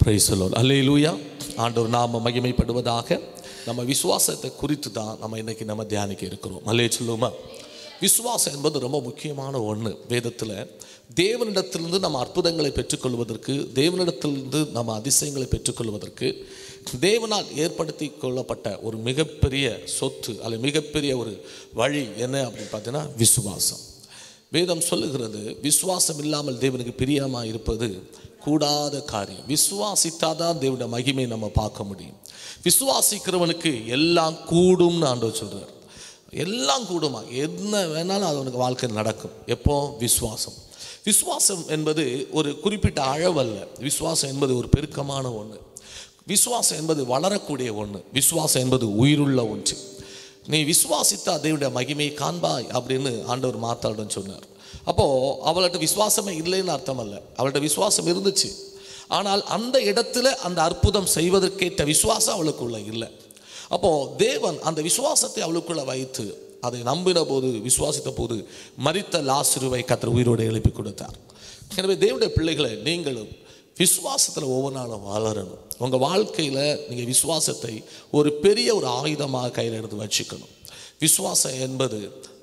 Praise the Lord. அல்லேலூயா. ஆண்டவர் நாம மகிமைப்படுவதாக. நம்ம விசுவாசத்தை குறித்து தான் நம்ம இன்னைக்கு நம்ம தியானிக்க இருக்கிறோம். அல்லேலூயா சொல்லுமா. விசுவாசம் என்பது ரொம்ப முக்கியமான ஒன்று. வேதத்தில் தேவனிடத்திலிருந்து நம்ம அற்புதங்களை பெற்றுக்கொள்வதற்கு, தேவனிடத்திலிருந்து நம்ம அதிசயங்களை பெற்றுக்கொள்வதற்கு தேவனால் ஏற்படுத்தி கொள்ளப்பட்ட ஒரு மிகப்பெரிய சொத்து அல்லது மிகப்பெரிய ஒரு வழி என்ன அப்படின்னு பார்த்தீங்கன்னா விசுவாசம். வேதம் சொல்லுகிறது, விசுவாசம் இல்லாமல் தேவனுக்கு பிரியமாக இருப்பது கூடாத காரியம். விசுவாசித்தாதான் தேவனுடைய மகிமை நம்ம பார்க்க முடியும். விசுவாசிக்கிறவனுக்கு எல்லாம் கூடும்னு ஆண்டவர் சொல்றார். எல்லாம் கூடுமா, என்ன வேணாலும் அது அவனுக்கு வாழ்க்கையில் நடக்கும். எப்போ? விசுவாசம். விசுவாசம் என்பது ஒரு குறிப்பிட்ட அளவல்ல. விசுவாசம் என்பது ஒரு பெருக்கமான ஒன்று. விசுவாசம் என்பது வளரக்கூடிய ஒன்று. விசுவாசம் என்பது உயிருள்ள ஒன்று. நீ விசுவாசித்தா தேவனுடைய மகிமையை காண்பாய் அப்படின்னு ஆண்டவர் மாத்தாளுடன் சொன்னார். அப்போது அவள்கிட்ட விசுவாசமே இல்லைன்னு அர்த்தம் அல்ல. அவள்கிட்ட விசுவாசம் இருந்துச்சு, ஆனால் அந்த இடத்துல அந்த அற்புதம் செய்வதற்கேற்ற விசுவாசம் அவளுக்குள்ள இல்லை. அப்போது தேவன் அந்த விசுவாசத்தை அவளுக்குள்ள வைத்து அதை நம்பின போது, விசுவாசித்த போது மரித்த லாசருவை கர்த்தர் உயிரோடு எழுப்பி கொடுத்தார். எனவே தேவனுடைய பிள்ளைகளை நீங்களும் விசுவாசத்தில் ஒவ்வொரு நாளும் வளரணும். உங்கள் வாழ்க்கையில் நீங்கள் விசுவாசத்தை ஒரு பெரிய ஒரு ஆயுதமாக கையில் எடுத்து வச்சுக்கணும். விசுவாசம் என்பது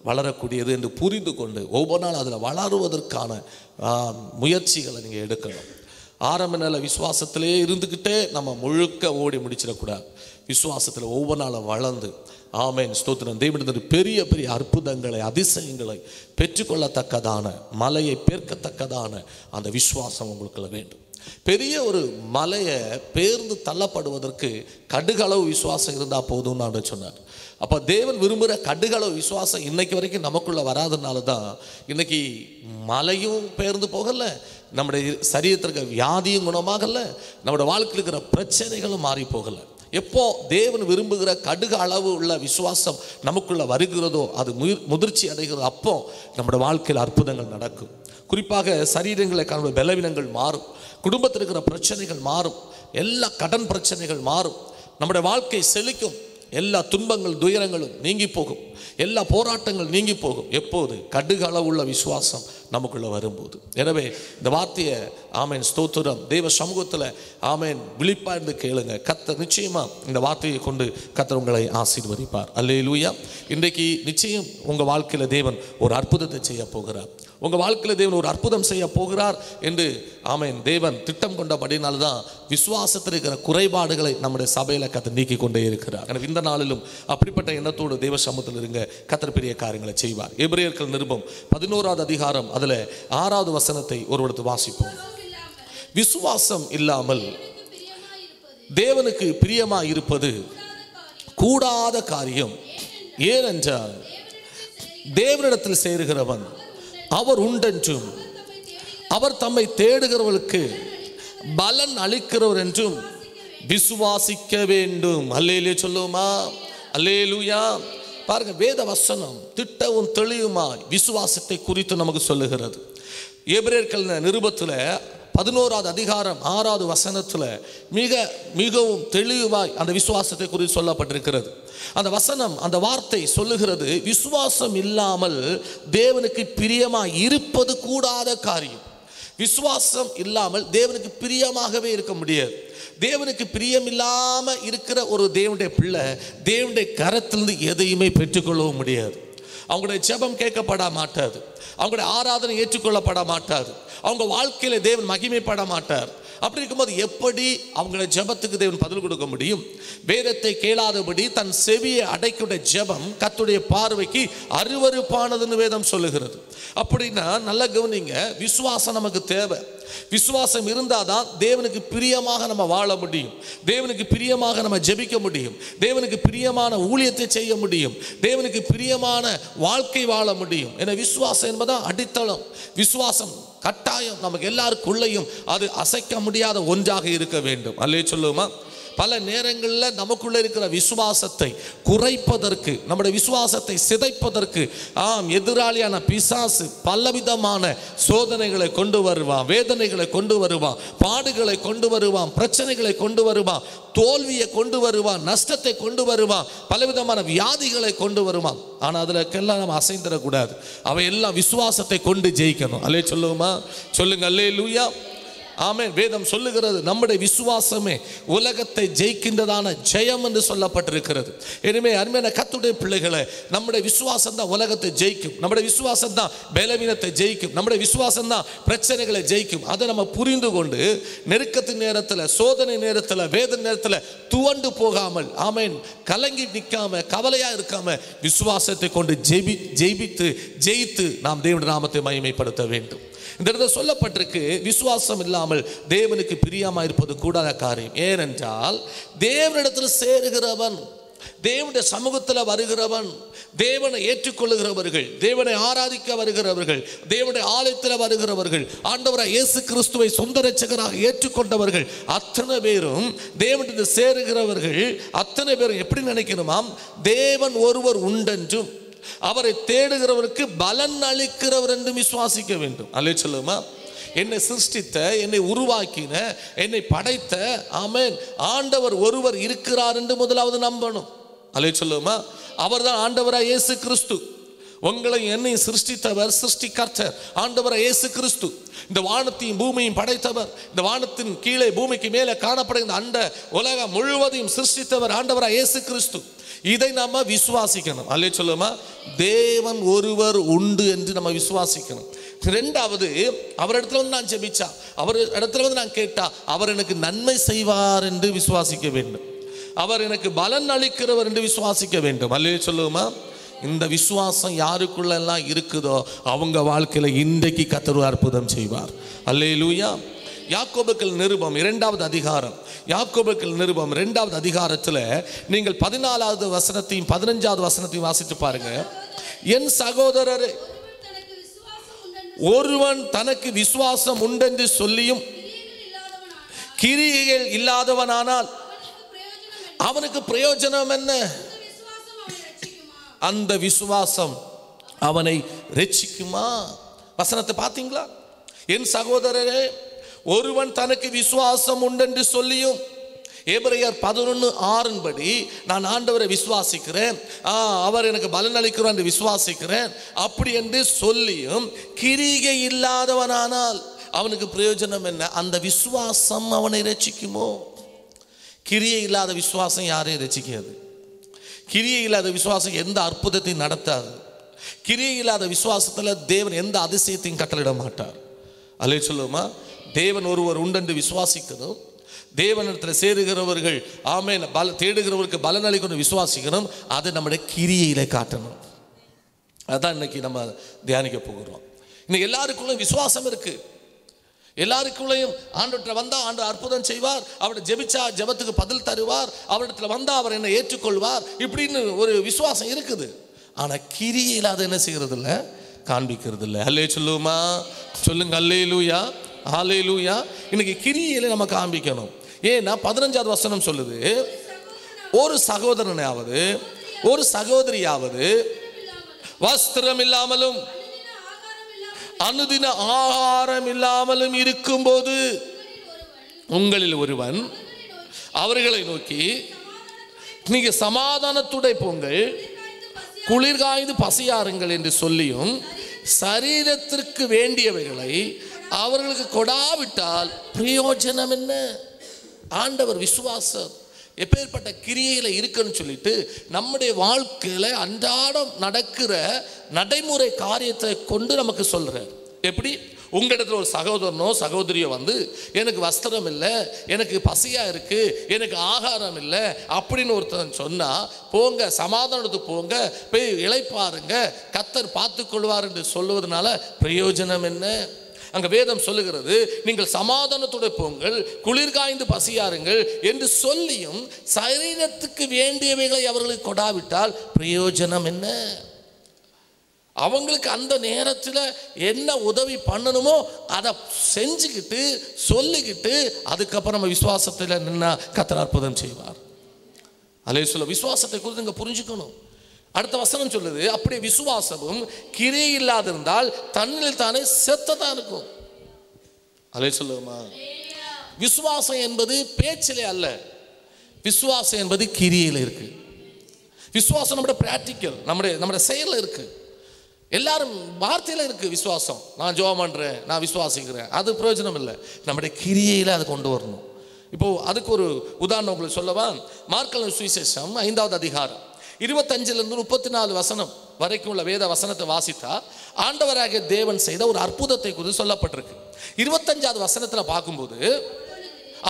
வளரக்கூடியது என்று புரிந்து கொண்டு ஒவ்வொரு நாள் அதில் வளருவதற்கான முயற்சிகளை நீங்கள் எடுக்கணும். ஆரம்ப நிலை விசுவாசத்திலே இருந்துக்கிட்டே நம்ம முழுக்க ஓடி முடிச்சிடக்கூடாது. விசுவாசத்தில் ஒவ்வொரு நாளும் வளர்ந்து ஆமென் ஸ்தோத்திரம் தேவனிடத்தில் பெரிய பெரிய அற்புதங்களை அதிசயங்களை பெற்றுக்கொள்ளத்தக்கதான, மலையை பேர்க்கத்தக்கதான அந்த விசுவாசம் உங்களுக்குள்ள வேண்டும். பெரிய ஒரு மலையை பேர்ந்து தள்ளப்படுவதற்கு கடுகளவு விசுவாசம் இருந்தால் போதும்னு நான் சொன்னார். அப்போ தேவன் விரும்புகிற கடுகளவு விசுவாசம் இன்னைக்கு வரைக்கும் நமக்குள்ளே வராதனால தான் இன்னைக்கு மலையும் பேர்ந்து போகலை, நம்முடைய சரீரத்திற்கு வியாதியும் குணமாகலை, நம்முடைய வாழ்க்கையில் இருக்கிற பிரச்சனைகளும் மாறி போகலை. எப்போ தேவன் விரும்புகிற கடுக அளவு உள்ள விசுவாசம் நமக்குள்ள வருகிறதோ, அது முதிர்ச்சி அடைகிறதோ, அப்போ நம்முடைய வாழ்க்கையில் அற்புதங்கள் நடக்கும். குறிப்பாக சரீரங்களை காண பலவீனங்கள் மாறும், குடும்பத்தில் இருக்கிற பிரச்சனைகள் மாறும், எல்லா கடன் பிரச்சனைகள் மாறும், நம்முடைய வாழ்க்கை செழிக்கும், எல்லா துன்பங்கள் துயரங்களும் நீங்கி போகும், எல்லா போராட்டங்கள் நீங்கி போகும். எப்போது? கடுகு அளவுள்ள விசுவாசம் நமக்குள்ள வரும்போது. எனவே இந்த வார்த்தையை ஆமேன் ஸ்தோத்திரம் தேவ சமூகத்தில் ஆமேன் விழிப்பா இருந்து கேளுங்க. கர்த்தர் நிச்சயமா இந்த வார்த்தையை கொண்டு கர்த்தர் உங்களை ஆசீர்வதிப்பார். அல்லேலூயா. இன்றைக்கு நிச்சயம் உங்கள் வாழ்க்கையில் தேவன் ஒரு அற்புதத்தை செய்ய போகிறார். உங்கள் வாழ்க்கையில் தேவன் ஒரு அற்புதம் செய்ய போகிறார் என்று ஆமேன் தேவன் திட்டம் கொண்டபடினால்தான் விசுவாசத்தில் இருக்கிற குறைபாடுகளை நம்முடைய சபையில் கர்த்தர் நீக்கி கொண்டே இருக்கிறார். எனவே இந்த நாளிலும் அப்படிப்பட்ட எண்ணத்தோடு தேவ சமூகத்தில் இருங்க. கர்த்தர் பெரிய காரியங்களை செய்வார். எபிரேயர்கள் நிருபம் 11வது அதிகாரம் அதில் 6வது வசனத்தை ஒருவருக்கு வாசிப்போம். விசுவாசம் இல்லாமல் தேவனுக்கு பிரியமாய் இருப்பது கூடாத காரியம். ஏனென்றால் தேவனிடத்தில் சேருகிறவன் அவர் உண்டென்றும் அவர் தம்மை தேடுகிறவர்களுக்கு பலன் அளிக்கிறவர் என்றும் விசுவாசிக்க வேண்டும். அல்லேலூயா சொல்லுமா. அல்லேலூயா. பாருங்க, வேத வசனம் திட்டவும் தெளிவுமாய் விசுவாசத்தை குறித்து நமக்கு சொல்லுகிறது. எபிரேயர்கள் நிருபத்தில் 11வது அதிகாரம் 6வது வசனத்தில் மிகவும் தெளிவாய் அந்த விசுவாசத்தை குறித்து சொல்லப்பட்டிருக்கிறது. அந்த வசனம், அந்த வார்த்தை சொல்லுகிறது, விசுவாசம் இல்லாமல் தேவனுக்கு பிரியமாய் இருப்பது கூடாத காரியம். விசுவாசம் இல்லாமல் தேவனுக்கு பிரியமாகவே இருக்க முடியாது. தேவனுக்கு பிரியம் இல்லாமல் இருக்கிற ஒரு தேவனுடைய பிள்ளை தேவனுடைய கரத்திலிருந்து எதையுமே பெற்றுக்கொள்ளவும் முடியாது. அவங்களுடைய ஜெபம் கேட்கப்பட மாட்டாது, அவங்களுடைய ஆராதனை ஏற்றுக்கொள்ளப்பட மாட்டாது, அவங்க வாழ்க்கையில தேவன் மகிமைப்பட மாட்டார். அப்படி இருக்கும்போது எப்படி அவங்களுடைய ஜெபத்துக்கு தேவன் பதில் கொடுக்க முடியும்? வேதத்தை கேளாதபடி தன் செவியை அடைக்கிற ஜெபம் கர்த்தருடைய பார்வைக்கு அருவருப்பானதுன்னு வேதம் சொல்லுகிறது. அப்படின்னா நல்ல கவனிங்க, விசுவாசம் நமக்கு தேவை. விசுவாசம் இருந்தாதான் தேவனுக்கு பிரியமாக நம்ம வாழ முடியும், தேவனுக்கு பிரியமாக நம்ம ஜெபிக்க முடியும், தேவனுக்கு பிரியமான ஊழியத்தை செய்ய முடியும், தேவனுக்கு பிரியமான வாழ்க்கை வாழ முடியும். என விசுவாசம் என்பதான் அடித்தளம். விசுவாசம் கட்டாயம் நமக்கு எல்லாருக்குள்ளேயும் அது அசைக்க முடியாத ஒன்றாக இருக்க வேண்டும். அல்லே சொல்லுமா. பல நேரங்களில் நமக்குள்ள இருக்கிற விசுவாசத்தை குறைப்பதற்கு, நம்முடைய விசுவாசத்தை சிதைப்பதற்கு எதிராளியான பிசாசு பலவிதமான சோதனைகளை கொண்டு வருவான், வேதனைகளை கொண்டு வருவான், பாடுகளை கொண்டு வருவான், பிரச்சனைகளை கொண்டு வருவான், தோல்வியை கொண்டு வருவான், நஷ்டத்தை கொண்டு வருவான், பலவிதமான வியாதிகளை கொண்டு வருவான். ஆனால் அதுலக்கெல்லாம் நம்ம அசைந்துடக்கூடாது. அவை எல்லாம் விசுவாசத்தை கொண்டு ஜெயிக்கணும். அல்லே சொல்லுமா. சொல்லுங்க அல்லேலூயா. ஆமென். வேதம் சொல்லுகிறது நம்முடைய விசுவாசமே உலகத்தை ஜெயிக்கின்றதான ஜெயம் என்று சொல்லப்பட்டிருக்கிறது. எனவே அருமையான கர்த்தருடைய பிள்ளைகளை, நம்முடைய விசுவாசம் தான் உலகத்தை ஜெயிக்கும். நம்முடைய விசுவாசம் தான் பலவீனத்தை ஜெயிக்கும். நம்முடைய விசுவாசம் தான் பிரச்சனைகளை ஜெயிக்கும். அதை நம்ம புரிந்து கொண்டு நெருக்கத்தின் நேரத்தில், சோதனை நேரத்தில், வேதனை நேரத்தில் துவண்டு போகாமல், ஆமென், கலங்கி நிற்காம, கவலையா இருக்காம விசுவாசத்தை கொண்டு ஜெயித்து நாம் தேவனுடைய நாமத்தை மகிமைப்படுத்த வேண்டும். இந்த இடத்துல சொல்லப்பட்டிருக்கு, விசுவாசம் இல்லாமல் தேவனுக்கு பிரியமா இருப்பது கூடாத காரியம். ஏனென்றால் தேவனிடத்தில் சேருகிறவன், தேவனுடைய சமூகத்தில் வருகிறவன், தேவனை ஏற்றுக்கொள்ளுகிறவர்கள், தேவனை ஆராதிக்க வருகிறவர்கள், தேவனுடைய ஆலயத்தில் வருகிறவர்கள், ஆண்டவராக இயேசு கிறிஸ்துவை சொந்த இரட்சகராக ஏற்றுக்கொண்டவர்கள் அத்தனை பேரும் தேவனிடத்தில் சேருகிறவர்கள் அத்தனை பேரும் எப்படி நினைக்கணுமாம்? தேவன் ஒருவர் உண்டென்றும் அவரை தேடுகிறவருக்கு பலன் அளிக்கிறவர் என்று விசுவாசிக்க வேண்டும். அல்லேலூயா. என்னை சிருஷ்டித்த, என்னை உருவாக்கின, என்னை படைத்த, ஆமென், ஆண்டவர் ஒருவர் இருக்கிறார் என்று முதலாவது நம்பணும். அல்லேலூயா. அவர்தான் ஆண்டவராக இயேசு கிறிஸ்து. உங்களை என்னை சிருஷ்டித்தவர் சிருஷ்டிகர்த்தர் ஆண்டவராக இயேசு கிறிஸ்து. இந்த வானத்தையும் பூமியையும் படைத்தவர், இந்த வானத்தின் கீழே பூமிக்கு மேலே காணப்படுகிற அண்ட உலகம் முழுவதையும் சிருஷ்டித்தவர் ஆண்டவராக இயேசு கிறிஸ்து. இதை நம்ம விசுவாசிக்கணும். அல்லேலூயா. தேவன் ஒருவர் உண்டு என்று நம்ம விசுவாசிக்கணும். ரெண்டாவது, அவரிடத்துல வந்து நான் ஜெபிச்சா, அவர் இடத்துல வந்து நான் கேட்டா அவர் எனக்கு நன்மை செய்வார் என்று விசுவாசிக்க வேண்டும். அவர் எனக்கு பலன் அளிக்கிறவர் என்று விசுவாசிக்க வேண்டும். அல்லேலூயா. இந்த விசுவாசம் யாருக்குள்ளெல்லாம் இருக்குதோ அவங்க வாழ்க்கையில இன்றைக்கு கர்த்தர் அற்புதம் செய்வார். அல்லேலூயா. யாக்கோபுக்கள் நிருபம் 2வது அதிகாரம், யாக்கோபுக்கள் நிருபம் 2வது அதிகாரத்தில் நீங்கள் 14வது வசனத்தையும் 15வது வசனத்தையும் வாசித்து பாருங்க. என் சகோதரரே, ஒருவன் தனக்கு விசுவாசம் உண்டென்று சொல்லியும் கிரியைகள் இல்லாதவனானால் அவனுக்கு பிரயோஜனம் என்ன? அந்த விசுவாசம் அவனை ரட்சிக்குமா? வசனத்தை பார்த்தீங்களா? என் சகோதரரே, ஒருவன் தனக்கு விசுவாசம் உண்டென்று சொல்லியும், எபிரேயர் 11:6 படி நான் ஆண்டவரை விசுவாசிக்கிறேன், அவர் எனக்கு பலன் அளிக்கிறார் என்று விசுவாசிக்கிறேன் அப்படி என்று சொல்லியும் கிரியை இல்லாதவனானால் அவனுக்கு பிரயோஜனம் என்ன? அந்த விசுவாசம் அவனை ரட்சிக்குமோ? கிரியை இல்லாத விசுவாசம் யாரையும் ரட்சிக்காது. கிரியை இல்லாத விசுவாசம் எந்த அற்புதத்தையும் நடத்தாது. கிரியை இல்லாத விசுவாசத்தில் தேவன் எந்த அதிசயத்தையும் கட்டளிட மாட்டார். அல்லேலூயா. தேவன் ஒருவர் உண்டென்று விசுவாசிக்கணும். தேவனிடத்தில் சேருகிறவர்கள், ஆமென், தேடுகிறவருக்கு பலன் அளிக்கணும் விசுவாசிக்கணும். அதை நம்முடைய கிரியையில காட்டணும். அதான் இன்னைக்கு நம்ம தியானிக்க போகிறோம். இன்னைக்கு எல்லாருக்குள்ளும் விசுவாசம் இருக்கு. எல்லாருக்குள்ளையும் ஆண்டவர்கிட்ட வந்தா ஆண்டவர் அற்புதம் செய்வார், அவரை ஜெபிச்சா ஜெபத்துக்கு பதில் தருவார், அவரிடத்துல வந்தா அவர் என்னை ஏற்றுக்கொள்வார், இப்படின்னு ஒரு விசுவாசம் இருக்குது. ஆனா கிரியையில் அதை என்ன செய்கிறது இல்லை, காண்பிக்கிறது இல்லை. அல்லேலூயா. சொல்லுங்க அல்லேலூயா. ஹல்லேலூயா. இன்னைக்கு கிரியையில நம்ம காண்பிக்கணும். ஏன்னா 15வது வசனம் சொல்லுது, ஒரு சகோதரனாவது ஒரு சகோதரியாவது வஸ்திரம் இல்லாமலும் அனுதின ஆகாரம் இல்லாமலும் இருக்கும்போது உங்களில் ஒருவன் அவர்களை நோக்கி, நீங்க சமாதானத்துடைய போங்கள், குளிர் காய்ந்து பசியாருங்கள் என்று சொல்லியும் சரீரத்திற்கு வேண்டியவைகளை அவர்களுக்கு கொடாவிட்டால் பிரயோஜனம் என்ன? ஆண்டவர் விசுவாசம் எப்பேற்பட்ட கிரியையில இருக்குன்னு சொல்லிட்டு நம்முடைய வாழ்க்கையில அன்றாடம் நடக்கிற நடைமுறை காரியத்தை கொண்டு நமக்கு சொல்றார். எப்படி? உங்களிடத்துல ஒரு சகோதரனோ சகோதரியோ வந்து எனக்கு வஸ்திரம் இல்லை, எனக்கு பசியா இருக்கு, எனக்கு ஆகாரம் இல்லை அப்படின்னு ஒருத்தன் சொன்னா, போங்க சமாதானத்துக்கு போங்க, போய் இளைப்பாருங்க, கர்த்தர் பார்த்து கொள்வார் என்று சொல்லுவதனால பிரயோஜனம் என்ன? அங்க வேதம் சொல்லுகிறது, நீங்கள் சமாதானத்தோட போங்கள், குளிர் காய்ந்து பசியாருங்கள் என்று சொல்லியும் சரீரத்துக்கு வேண்டியவைகளை அவர்களுக்கு கொடாவிட்டால் பிரயோஜனம் என்ன? அவங்களுக்கு அந்த நேரத்தில் என்ன உதவி பண்ணணுமோ அதை செஞ்சுக்கிட்டு சொல்லிக்கிட்டு அதுக்கப்புறம் நம்ம விசுவாசத்தில் நின்னா கர்த்தர் அற்புதம் செய்வார். அல்லேலூயா. விசுவாசத்தை குறித்து இங்க புரிஞ்சுக்கணும். அடுத்த வசனம் சொல்லுது, அப்படியே விசுவாசமும் கிரியை இல்லாதிருந்தால் தன்னில் தானே செத்ததான் இருக்கும். அல்லேலூயா. விசுவாசம் என்பது பேச்சிலே அல்ல, விசுவாசம் என்பது கிரியில இருக்கு. விசுவாசம் நம்முடைய பிராக்டிக்கல், நம்முடைய செயல்ல இருக்கு. எல்லாரும் வார்த்தையில் இருக்கு விசுவாசம், நான் ஜெபம் பண்றேன், நான் விசுவாசிக்கிறேன், அது பிரயோஜனம் இல்லை. நம்முடைய கிரியையில் அதை கொண்டு வரணும். இப்போ அதுக்கு ஒரு உதாரணம் உங்களுக்கு சொல்லவா? மார்க் சுவிசேஷம் 5வது அதிகாரம் 25லிருந்து 34 வசனம் வரைக்கும் உள்ள வேத வசனத்தை வாசித்தா ஆண்டவராகிய தேவன் செய்த ஒரு அற்புதத்தை குறித்து சொல்லப்பட்டிருக்கு. 25வது வசனத்துல பார்க்கும்போது,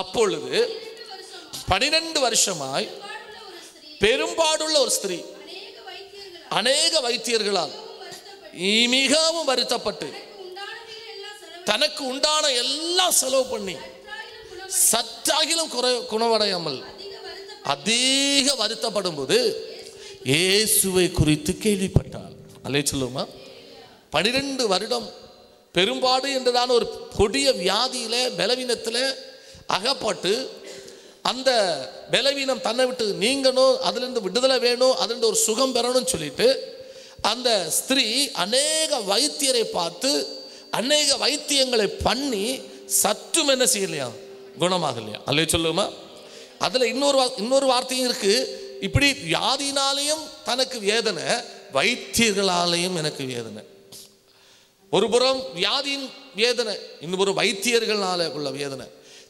அப்பொழுது 12 வருஷமாய் பெரும்பாடுள்ள ஒரு ஸ்திரீ அநேக வைத்தியர்களால் மிகவும் வருத்தப்பட்டு தனக்கு உண்டான எல்லாம் செலவு பண்ணி சற்றாகிலும் குணமடையாமல் அதிக வருத்தப்படும் போது இயேசுவை குறித்து கேள்விப்பட்டாள். அல்லே சொல்லுமா? 12 வருடம் பெரும்பாடு என்றதான ஒரு கொடிய வியாதியில பலவீனத்தில் அகப்பட்டு, அந்த பலவீனம் தன்னை விட்டு நீங்கணும், அதிலிருந்து விடுதலை வேணும், அதிலிருந்து ஒரு சுகம் பெறணும்னு சொல்லிட்டு அந்த ஸ்திரீ அநேக வைத்தியரை பார்த்து அநேக வைத்தியங்களை பண்ணி சற்றும் என்ன செய்யலையா? குணமாகலையா? அல்லே சொல்லுமா? அதுல இன்னொரு வார்த்தையும் இருக்கு. இப்படி வியாதினாலையும் தனக்கு வேதனை, வைத்தியர்களாலையும் எனக்கு வேதனை. ஒரு புறம் வியாதியின் வேதனை, இன்னொரு வைத்தியர்களால உள்ள வேதனை.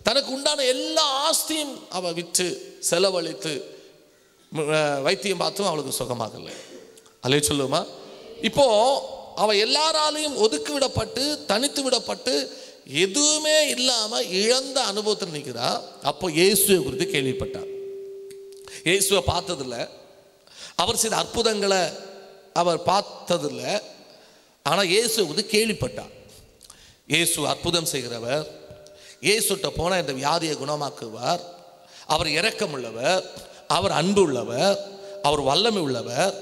தனக்கு உண்டான எல்லா ஆஸ்தியும் அவ விற்று செலவழித்து வைத்தியம் பார்த்தும் அவளுக்கு சுகமாகலை. அல்லே சொல்லுமா? இப்போ அவ எல்லாராலையும் ஒதுக்கி விடப்பட்டு தனித்து விடப்பட்டு எதுவுமே இல்லாம இழந்த அனுபவத்தில் நிற்கிறா. அப்போ இயேசுவை குறித்து கேள்விப்பட்டார். இயேசுவை பார்த்ததில்லை, அவர் செய்த அற்புதங்களை அவர் பார்த்ததில்லை, ஆனால் இயேசுவை குறித்து கேள்விப்பட்டார். இயேசு அற்புதம் செய்கிறவர், இயேசுட்ட போனால் இந்த வியாதியை குணமாக்குவார், அவர் இரக்கம் உள்ளவர், அவர் அன்பு உள்ளவர், அவர் வல்லமை உள்ளவர்,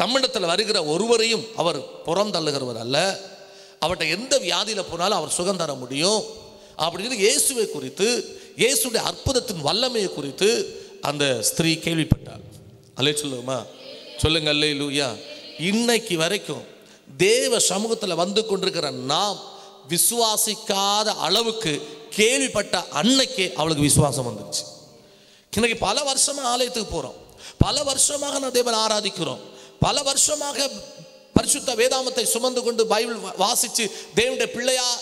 தம்மிடத்தில் வருகிற ஒருவரையும் அவர் புறந்தள்ளுகிறவர் அல்ல, அவர்கிட்ட எந்த வியாதியில் போனாலும் அவர் சுகம் தர முடியும் அப்படின்னு இயேசுவை குறித்து, இயேசுடைய அற்புதத்தின் வல்லமையை குறித்து அந்த ஸ்திரீ கேள்விப்பட்டார். அல்லே சொல்லுமா? சொல்லுங்க அல்லேலூயா. இன்னைக்கு வரைக்கும் தேவ சமூகத்தில் வந்து கொண்டிருக்கிற நாம் விசுவாசிக்காத அளவுக்கு கேள்விப்பட்ட அன்னைக்கே அவளுக்கு விசுவாசம் வந்துருச்சு. இன்னைக்கு பல வருஷமாக ஆலயத்துக்கு போகிறோம், பல வருஷமாக நான் தேவனை ஆராதிக்கிறோம், பல வருஷமாக பரிசுத்த வேதாமத்தை சுமந்து கொண்டு பைபிள் வாசித்து தேவனுடைய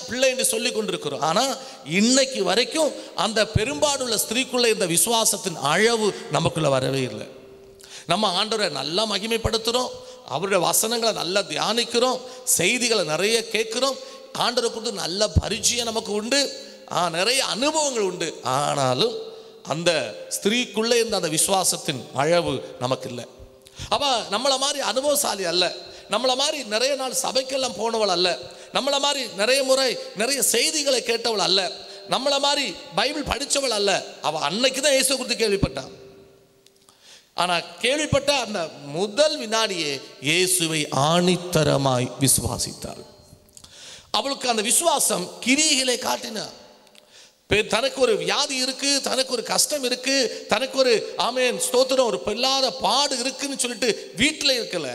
பிள்ளை என்று சொல்லி கொண்டிருக்கிறோம். ஆனால் இன்னைக்கு வரைக்கும் அந்த பெரும்பாடுள்ள ஸ்திரீக்குள்ள இந்த விசுவாசத்தின் அளவு நமக்குள்ள வரவே இல்லை. நம்ம ஆண்டவரை நல்லா மகிமைப்படுத்துகிறோம், அவருடைய வசனங்களை நல்லா தியானிக்கிறோம், செய்திகளை நிறைய கேட்குறோம், ஆண்டவரை குறித்து நல்ல பரிச்சயம் நமக்கு உண்டு, நிறைய அனுபவங்கள் உண்டு. ஆனாலும் அந்த ஸ்திரீக்குள்ளே இருந்த அந்த விசுவாசத்தின் அளவு நமக்கு இல்லை. அவ நம்மளை மாதிரி அனுபவசாலி அல்ல, நம்மளை மாதிரி நிறைய நாள் சபைக்கெல்லாம் போனவள் அல்ல, நம்மளை மாதிரி நிறைய முறை நிறைய செய்திகளை கேட்டவள் அல்ல, நம்மளை மாதிரி பைபிள் படித்தவள் அல்ல. அவள் அன்னைக்கு தான் இயேசு குறித்து கேள்விப்பட்டான். ஆனால் கேள்விப்பட்ட அந்த முதல் வினாடியே இயேசுவை ஆணித்தரமாய் விசுவாசித்தாள். அவளுக்கு அந்த விசுவாசம் கிரியைகளை காட்டினார். தனக்கு ஒரு வியாதி இருக்கு, தனக்கு ஒரு கஷ்டம் இருக்கு, தனக்கு ஒரு ஆமென் ஸ்தோத்திரம் ஒரு பொல்லாத பாடு இருக்குன்னு சொல்லிட்டு வீட்டில் இருக்கல,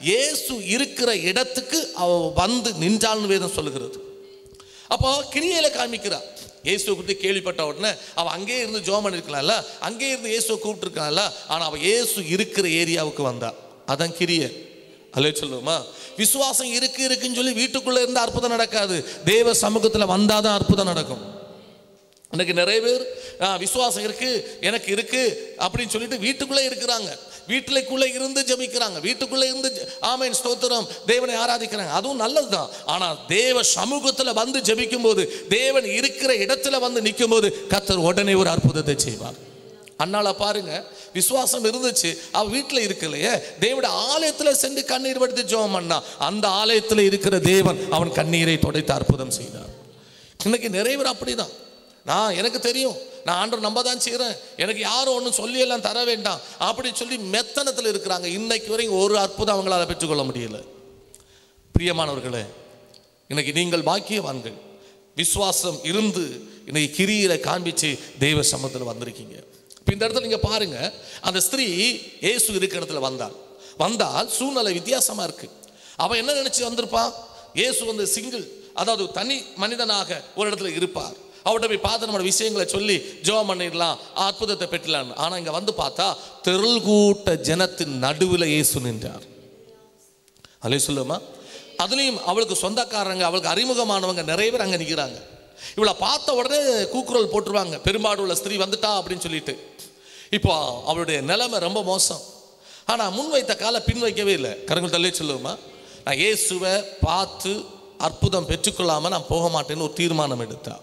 இயேசு இருக்கிற இடத்துக்கு அவ வந்து நின்றாள்னு வேதம் சொல்லுகிறது. அப்போ கிரியையில காமிக்கிறார். இயேசுவை குறித்து கேள்விப்பட்ட உடனே அவள் அங்கே இருந்து ஜெபம் பண்ணிருக்கலாம்ல, அங்கே இருந்து இயேசுவை கூப்பிட்டு இருக்கான்ல, ஆனால் அவள் இயேசு இருக்கிற ஏரியாவுக்கு வந்தா. அதான் கிரியை. அல்லே சொல்லுமா? விசுவாசம் இருக்குன்னு சொல்லி வீட்டுக்குள்ள இருந்து அற்புதம் நடக்காது, தேவ சமூகத்தில் வந்தாதான் அற்புதம் நடக்கும். இன்னைக்கு நிறைய பேர் விசுவாசம் இருக்கு எனக்கு இருக்கு அப்படின்னு சொல்லிட்டு வீட்டுக்குள்ளே இருக்கிறாங்க, வீட்டுக்குள்ளே இருந்து ஜெபிக்கிறாங்க, வீட்டுக்குள்ளே இருந்து ஆமென் ஸ்தோத்திரம் தேவனை ஆராதிக்கிறாங்க, அதுவும் நல்லதுதான். ஆனால் தேவ சமூகத்தில் வந்து ஜெபிக்கும் போது, தேவன் இருக்கிற இடத்துல வந்து நிற்கும் போது கர்த்தர் உடனே ஒரு அற்புதத்தை செய்வார். அண்ணால பாருங்க, விசுவாசம் இருந்துச்சு, அவ வீட்டில் இருக்கலையே, தேவனுடைய ஆலயத்தில் சென்று கண்ணீர் வடித்து ஜெபம் பண்ணா, அந்த ஆலயத்தில் இருக்கிற தேவன் அவன் கண்ணீரை துடைத்து அற்புதம் செய்தார். இன்னைக்கு நிறைய பேர் அப்படிதான், எனக்கு தெரியும், நான் ஆண்டவர் நம்ப தான் செய்கிறேன், எனக்கு யாரும் ஒன்றும் சொல்லியெல்லாம் தர வேண்டாம் அப்படின்னு சொல்லி மெத்தனத்தில் இருக்கிறாங்க. இன்னைக்கு வரைக்கும் ஒரு அற்புதம் அவங்களால பெற்றுக்கொள்ள முடியல. பிரியமானவர்களே, இன்னைக்கு நீங்கள் பாக்கியவான்கள், விசுவாசம் இருந்து இன்னைக்கு கிரியில காண்பிச்சு தெய்வ சமூகத்தில் வந்திருக்கீங்க. இப்போ இந்த இடத்துல நீங்கள் பாருங்க, அந்த ஸ்திரீ இயேசு இருக்கிற இடத்துல வந்தால் சூழ்நிலை வித்தியாசமாக இருக்கு. அவன் என்ன நினைச்சு வந்திருப்பான்? இயேசு வந்து சிங்கிள், அதாவது தனி மனிதனாக ஒரு இடத்துல இருப்பார், அவர்கிட்ட போய் பார்த்து நம்ம விஷயங்களை சொல்லி ஜெபம் பண்ணிடலாம், அற்புதத்தை பெற்றலாம். ஆனால் இங்கே வந்து பார்த்தா திரள் கூட்ட ஜனத்தின் நடுவில் இயேசு நின்றார். அல்லே சொல்லுமா? அதுலேயும் அவளுக்கு சொந்தக்காரங்க, அவளுக்கு அறிமுகமானவங்க நிறைய பேர் அங்கே நிற்கிறாங்க. இவளை பார்த்த உடனே கூக்குரல் போட்டுருவாங்க, பெரும்பாடு உள்ள ஸ்திரீ வந்துட்டா அப்படின்னு சொல்லிட்டு. இப்போ அவளுடைய நிலைமை ரொம்ப மோசம். ஆனால் முன் வைத்த காலை பின் வைக்கவே இல்லை. கரங்கள் தள்ளி சொல்லுவோமா, நான் இயேசுவை பார்த்து அற்புதம் பெற்றுக்கொள்ளாமல் நான் போக மாட்டேன்னு ஒரு தீர்மானம் எடுத்தா.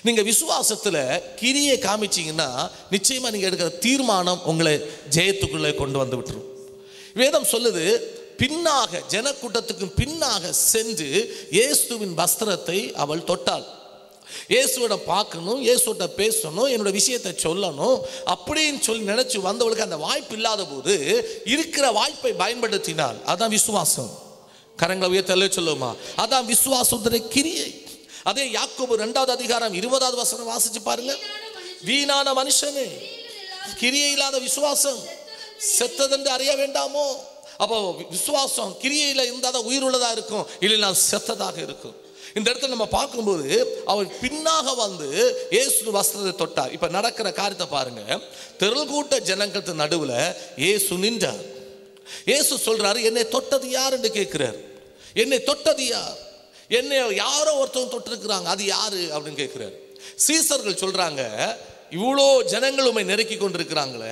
நீங்கள் விசுவாசத்தில் கிரியை காமிச்சிங்கன்னா நிச்சயமாக நீங்கள் எடுக்கிற தீர்மானம் உங்களை ஜெயத்துக்குள்ளே கொண்டு வந்து விட்டுரும். வேதம் சொல்லுது, பின்னாக ஜனக்கூட்டத்துக்கு பின்னாக சென்று இயேசுவின் வஸ்திரத்தை அவள் தொட்டாள். இயேசுவோட பார்க்கணும், இயேசுவோட பேசணும், என்னோட விஷயத்தை சொல்லணும் அப்படின்னு சொல்லி நினைச்சு வந்தவளுக்கு அந்த வாய்ப்பு இல்லாத போது இருக்கிற வாய்ப்பை பயன்படுத்தினாள். அதான் விசுவாசம். கரங்களை உயர்த்தலே சொல்லுமா, அதான் விசுவாசத்துடைய கிரியை. அதே யாக்கோபு 2வது அதிகாரம் 20வது வசனம் வாசிச்சு பாருங்க. வீணான மனுஷனே, கிரியை இல்லாத விசுவாசம் செத்ததென்று அறிய வேண்டாமோ? அப்போ விசுவாசம் கிரியையில் இருந்தால் உயிர் உள்ளதா இருக்கும், இல்லைன்னா செத்ததாக இருக்கும். இந்த இடத்துல நம்ம பார்க்கும்போது அவள் பின்னாக வந்து இயேசு வஸ்திரத்தை தொட்டார். இப்ப நடக்கிற காரியத்தை பாருங்க. திரள் கூட்ட ஜனங்களுக்கு நடுவில் இயேசு நின்றார். இயேசு சொல்றாரு, என்னை தொட்டது யார் என்று கேட்கிறார். என்னை தொட்டது யார்? என்னை யாரோ ஒருத்தவங்க தொட்டிருக்கிறாங்க, அது யாரு அப்படின்னு கேட்கிறார். சீசர்கள் சொல்றாங்க, இவ்வளோ ஜனங்கள் உண்மை நெருக்கி கொண்டிருக்கிறாங்களே,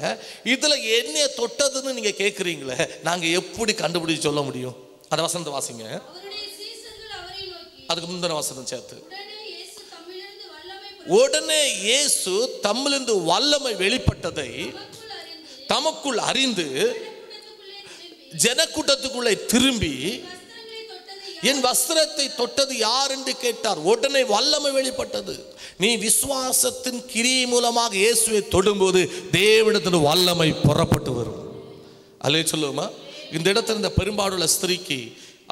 இதுல என்னை தொட்டதுன்னு நீங்க கேட்குறீங்களே, நாங்க எப்படி கண்டுபிடிச்சு சொல்ல முடியும்? அந்த வசனத்தை வாசிங்க. அதுக்கு முந்தின வசனம் சேர்த்து. உடனே இயேசு தம்மிலிருந்து வல்லமை வெளிப்பட்டதை தமக்குள் அறிந்து ஜனக்கூட்டத்துக்குள்ளே திரும்பி என் வஸ்திரத்தை தொட்டது யார் என்று கேட்டார். உடனே வல்லமை வெளிப்பட்டது. நீ விசுவாசத்தின் கிரியை மூலமாக இயேசுவை தொடும்போது தேவனிடத்தில் வல்லமை புறப்பட்டு வரும். அல்லே சொல்லுவோமா? இந்த இடத்துல இந்த பெரும்பாடுள்ள ஸ்திரீக்கு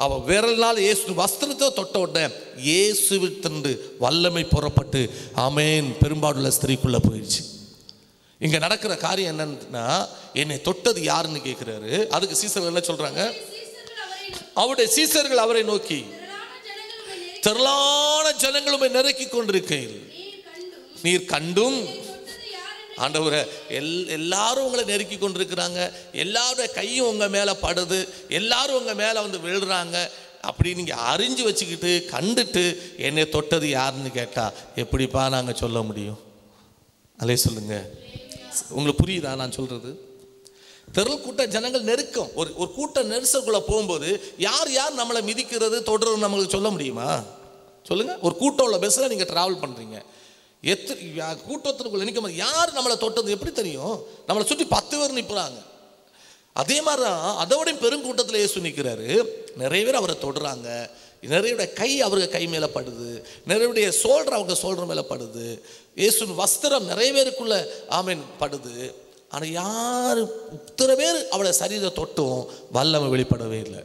அவ விரல்னால் இயேசு வஸ்திரத்தை தொட்ட உடனே இயேசுவிலிருந்து வல்லமை புறப்பட்டு ஆமேன் பெரும்பாடுள்ள ஸ்திரீக்குள்ள போயிடுச்சு. இங்க நடக்கிற காரியம் என்னன்னா, என்னை தொட்டது யாருன்னு கேட்கிறாரு. அதுக்கு சீசர்கள் என்ன சொல்றாங்க? அவருடைய சீசர்கள் அவரை நோக்கி, திரளான ஜனங்களுமே நெருக்கி கொண்டிருக்கையில் நீர் கண்டும், ஆண்டவரே எல்லாரும் உங்களை நெருக்கி கொண்டிருக்கிறாங்க, எல்லாருடைய கையும் உங்க மேல படுது, எல்லாரும் உங்க மேல வந்து விழுறாங்க, அப்படி நீங்க அறிஞ்சு வச்சுக்கிட்டு கண்டுட்டு என்னை தொட்டது யாருன்னு கேட்டா எப்படிப்பா நாங்க சொல்ல முடியும்? அல்லே சொல்லுங்க. உங்களுக்கு புரியுதா நான் சொல்றது? திரள் கூட்ட ஜனங்கள் நெருக்கம், ஒரு கூட்ட நெரிசலுக்குள்ள போகும்போது யார் யார் நம்மளை மிதிக்கிறது தொடுறது நம்மளுக்கு சொல்ல முடியுமா? சொல்லுங்க. ஒரு கூட்டம் உள்ள பஸ்ல நீங்க டிராவல் பண்றீங்க, கூட்டத்திற்குள்ள நிற்கும் போது யார் நம்மளை தொட்டது எப்படி தெரியும்? நம்மளை சுற்றி 10 பேர் நிற்கிறாங்க. அதே மாதிரி தான் அதோட பெருங்கூட்டத்தில் இயேசு நிற்கிறாரு. நிறைய பேர் அவரை தொடுறாங்க, நிறைய கை அவருக்கு கை மேலே படுது, நிறைய சோல்டர் அவங்க சோல்டர் மேலே படுது, இயேசு வஸ்திரம் நிறைய பேருக்குள்ள ஆமீன் படுது. ஆனால் யார் இத்தனை பேர் அவளை சரீரத்தை தொட்டும் வல்லமை வெளிப்படவே இல்லை.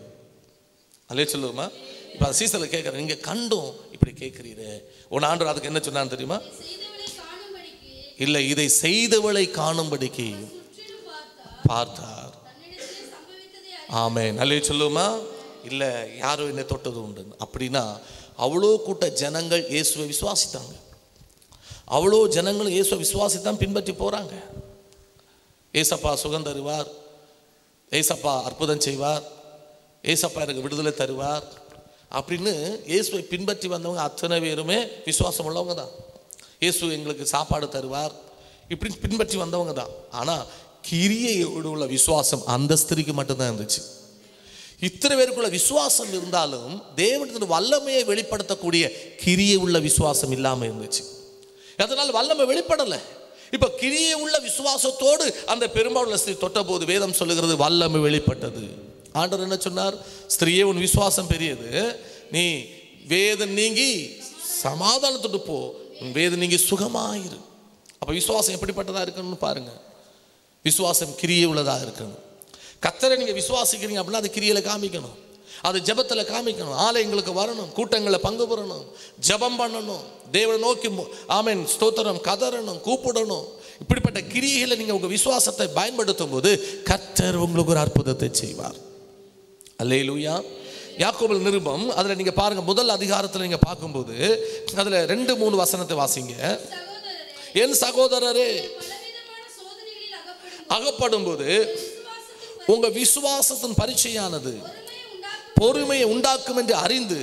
அல்லே சொல்லுவோமா? இப்போ சீசரில் கேட்குறேன், நீங்கள் கண்டும் இப்படி கேட்குறீரு. உன் ஆண்டவர் அதுக்கு என்ன சொன்னான்னு தெரியுமா? இல்லை, இதை செய்தவளை காணும்படிக்கு பார்த்தார். ஆமென். அல்லே சொல்லுவோமா? இல்லை, யாரும் என்னை தொட்டது உண்டு. அப்படின்னா அவ்வளோ கூட்ட ஜனங்கள் இயேசுவை விசுவாசித்தாங்க. அவ்வளோ ஜனங்கள் இயேசுவை விசுவாசித்தான் பின்பற்றி போகிறாங்க. ஏசப்பா சுகம் தருவார், ஏசப்பா அற்புதம் செய்வார், ஏசப்பா எனக்கு விடுதலை தருவார் அப்படின்னு இயேசுவை பின்பற்றி வந்தவங்க அத்தனை பேருமே விசுவாசம் உள்ளவங்க தான். இயேசு எங்களுக்கு சாப்பாடு தருவார் இப்படி பின்பற்றி வந்தவங்க தான். ஆனால் கிரியையோடு உள்ள விசுவாசம் அந்த ஸ்திரீக்கு மட்டும்தான் இருந்துச்சு. இத்தனை பேருக்குள்ள விசுவாசம் இருந்தாலும் தேவனுடைய வல்லமையை வெளிப்படுத்தக்கூடிய கிரியை உள்ள விசுவாசம் இல்லாமல் இருந்துச்சு. அதனால் வல்லமை வெளிப்படலை. இப்ப கிரியை உள்ள விசுவாசத்தோடு அந்த பெரும்பாலுள்ள ஸ்திரீ தொட்ட போது வேதம் சொல்லுகிறது வல்லமை வெளிப்பட்டது. ஆண்டவர் என்ன சொன்னார்? ஸ்திரீயே, உன் விசுவாசம் பெரியது, நீ வேதம் நீங்கி சமாதானத்தோடு போ, உன் வேதம் நீங்கி சுகமாயிரு. அப்ப விசுவாசம் எப்படிப்பட்டதா இருக்கணும்னு பாருங்க. விசுவாசம் கிரியை உள்ளதா இருக்கணும். கர்த்தரை நீங்க விசுவாசிக்கிறீங்க அப்படின்னா அது கிரியையில காமிக்கணும், அது ஜெபத்தில் காமிக்கணும், ஆலயங்களுக்கு வரணும், கூட்டங்களை பங்கு பெறணும், ஜெபம் பண்ணணும், தேவனை நோக்கி ஆமென் ஸ்தோத்திரம் கதறணும், கூப்பிடணும். இப்படிப்பட்ட கிரியைகளை நீங்கள் உங்கள் விசுவாசத்தை பயன்படுத்தும் போது கர்த்தர் உங்களுக்கு ஒரு அற்புதத்தை செய்வார். அல்லேலூயா. யாக்கோபு நிருபம் அதில் நீங்கள் பாருங்க, முதல் அதிகாரத்தில் நீங்கள் பார்க்கும்போது அதில் 2-3 வசனத்தை வாசிங்க. என் சகோதரரே, அகப்படும் போது உங்க விசுவாசத்தின் பரீட்சையானது பொறுமையை உண்டாக்கும் என்று அறிந்து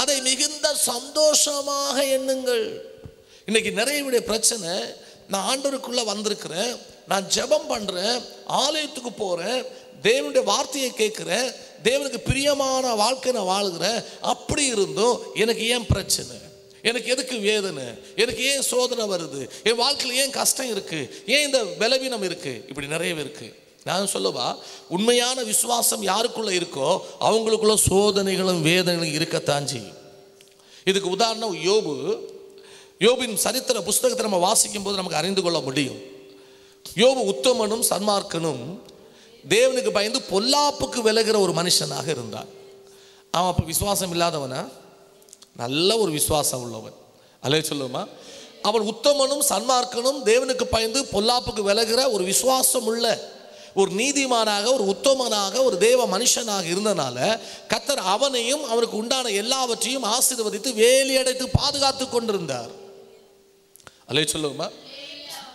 அதை மிகுந்த சந்தோஷமாக எண்ணுங்கள். இன்னைக்கு நிறைய பிரச்சனை, நான் ஆண்டவருக்குள்ள வந்திருக்கிறேன், நான் ஜெபம் பண்றேன், ஆலயத்துக்கு போறேன், தேவனுடைய வார்த்தையை கேட்கிறேன், தேவனுக்கு பிரியமான வாழ்க்கை நான் வாழுகிறேன், அப்படி இருந்தும் எனக்கு ஏன் பிரச்சனை, எனக்கு எதுக்கு வேதனை, எனக்கு ஏன் சோதனை வருது, என் வாழ்க்கையில் ஏன் கஷ்டம் இருக்கு, ஏன் இந்த பலவீனம் இருக்கு, இப்படி நிறையவே இருக்கு. நான் சொல்லவா, உண்மையான விசுவாசம் யாருக்குள்ள இருக்கோ அவங்களுக்குள்ள சோதனைகளும் வேதனைகளும் இருக்கத்தான் செய்யும். இதுக்கு உதாரணம் யோபின் சரித்திர புஸ்தகத்தை நம்ம வாசிக்கும் போது நமக்கு அறிந்து கொள்ள முடியும். யோபு உத்தமனும் சன்மார்க்கனும் தேவனுக்கு பயந்து பொல்லாப்புக்கு விலகிற ஒரு மனுஷனாக இருந்தான். அவன் அப்போ விசுவாசம் இல்லாதவனா? நல்ல ஒரு விசுவாசம் உள்ளவன். அல்லே சொல்லுமா, அவன் உத்தமனும் சன்மார்க்கனும் தேவனுக்கு பயந்து பொல்லாப்புக்கு விலகிற ஒரு விசுவாசம் உள்ள ஒரு நீதிமானாக, ஒரு உத்தமனாக, ஒரு தேவ மனுஷனாக இருந்தனால கர்த்தர் அவனையும் அவனுக்கு உண்டான எல்லாவற்றையும் ஆசீர்வதித்து வேலி அடைத்து பாதுகாத்து கொண்டிருந்தார். அல்லே சொல்லுமா,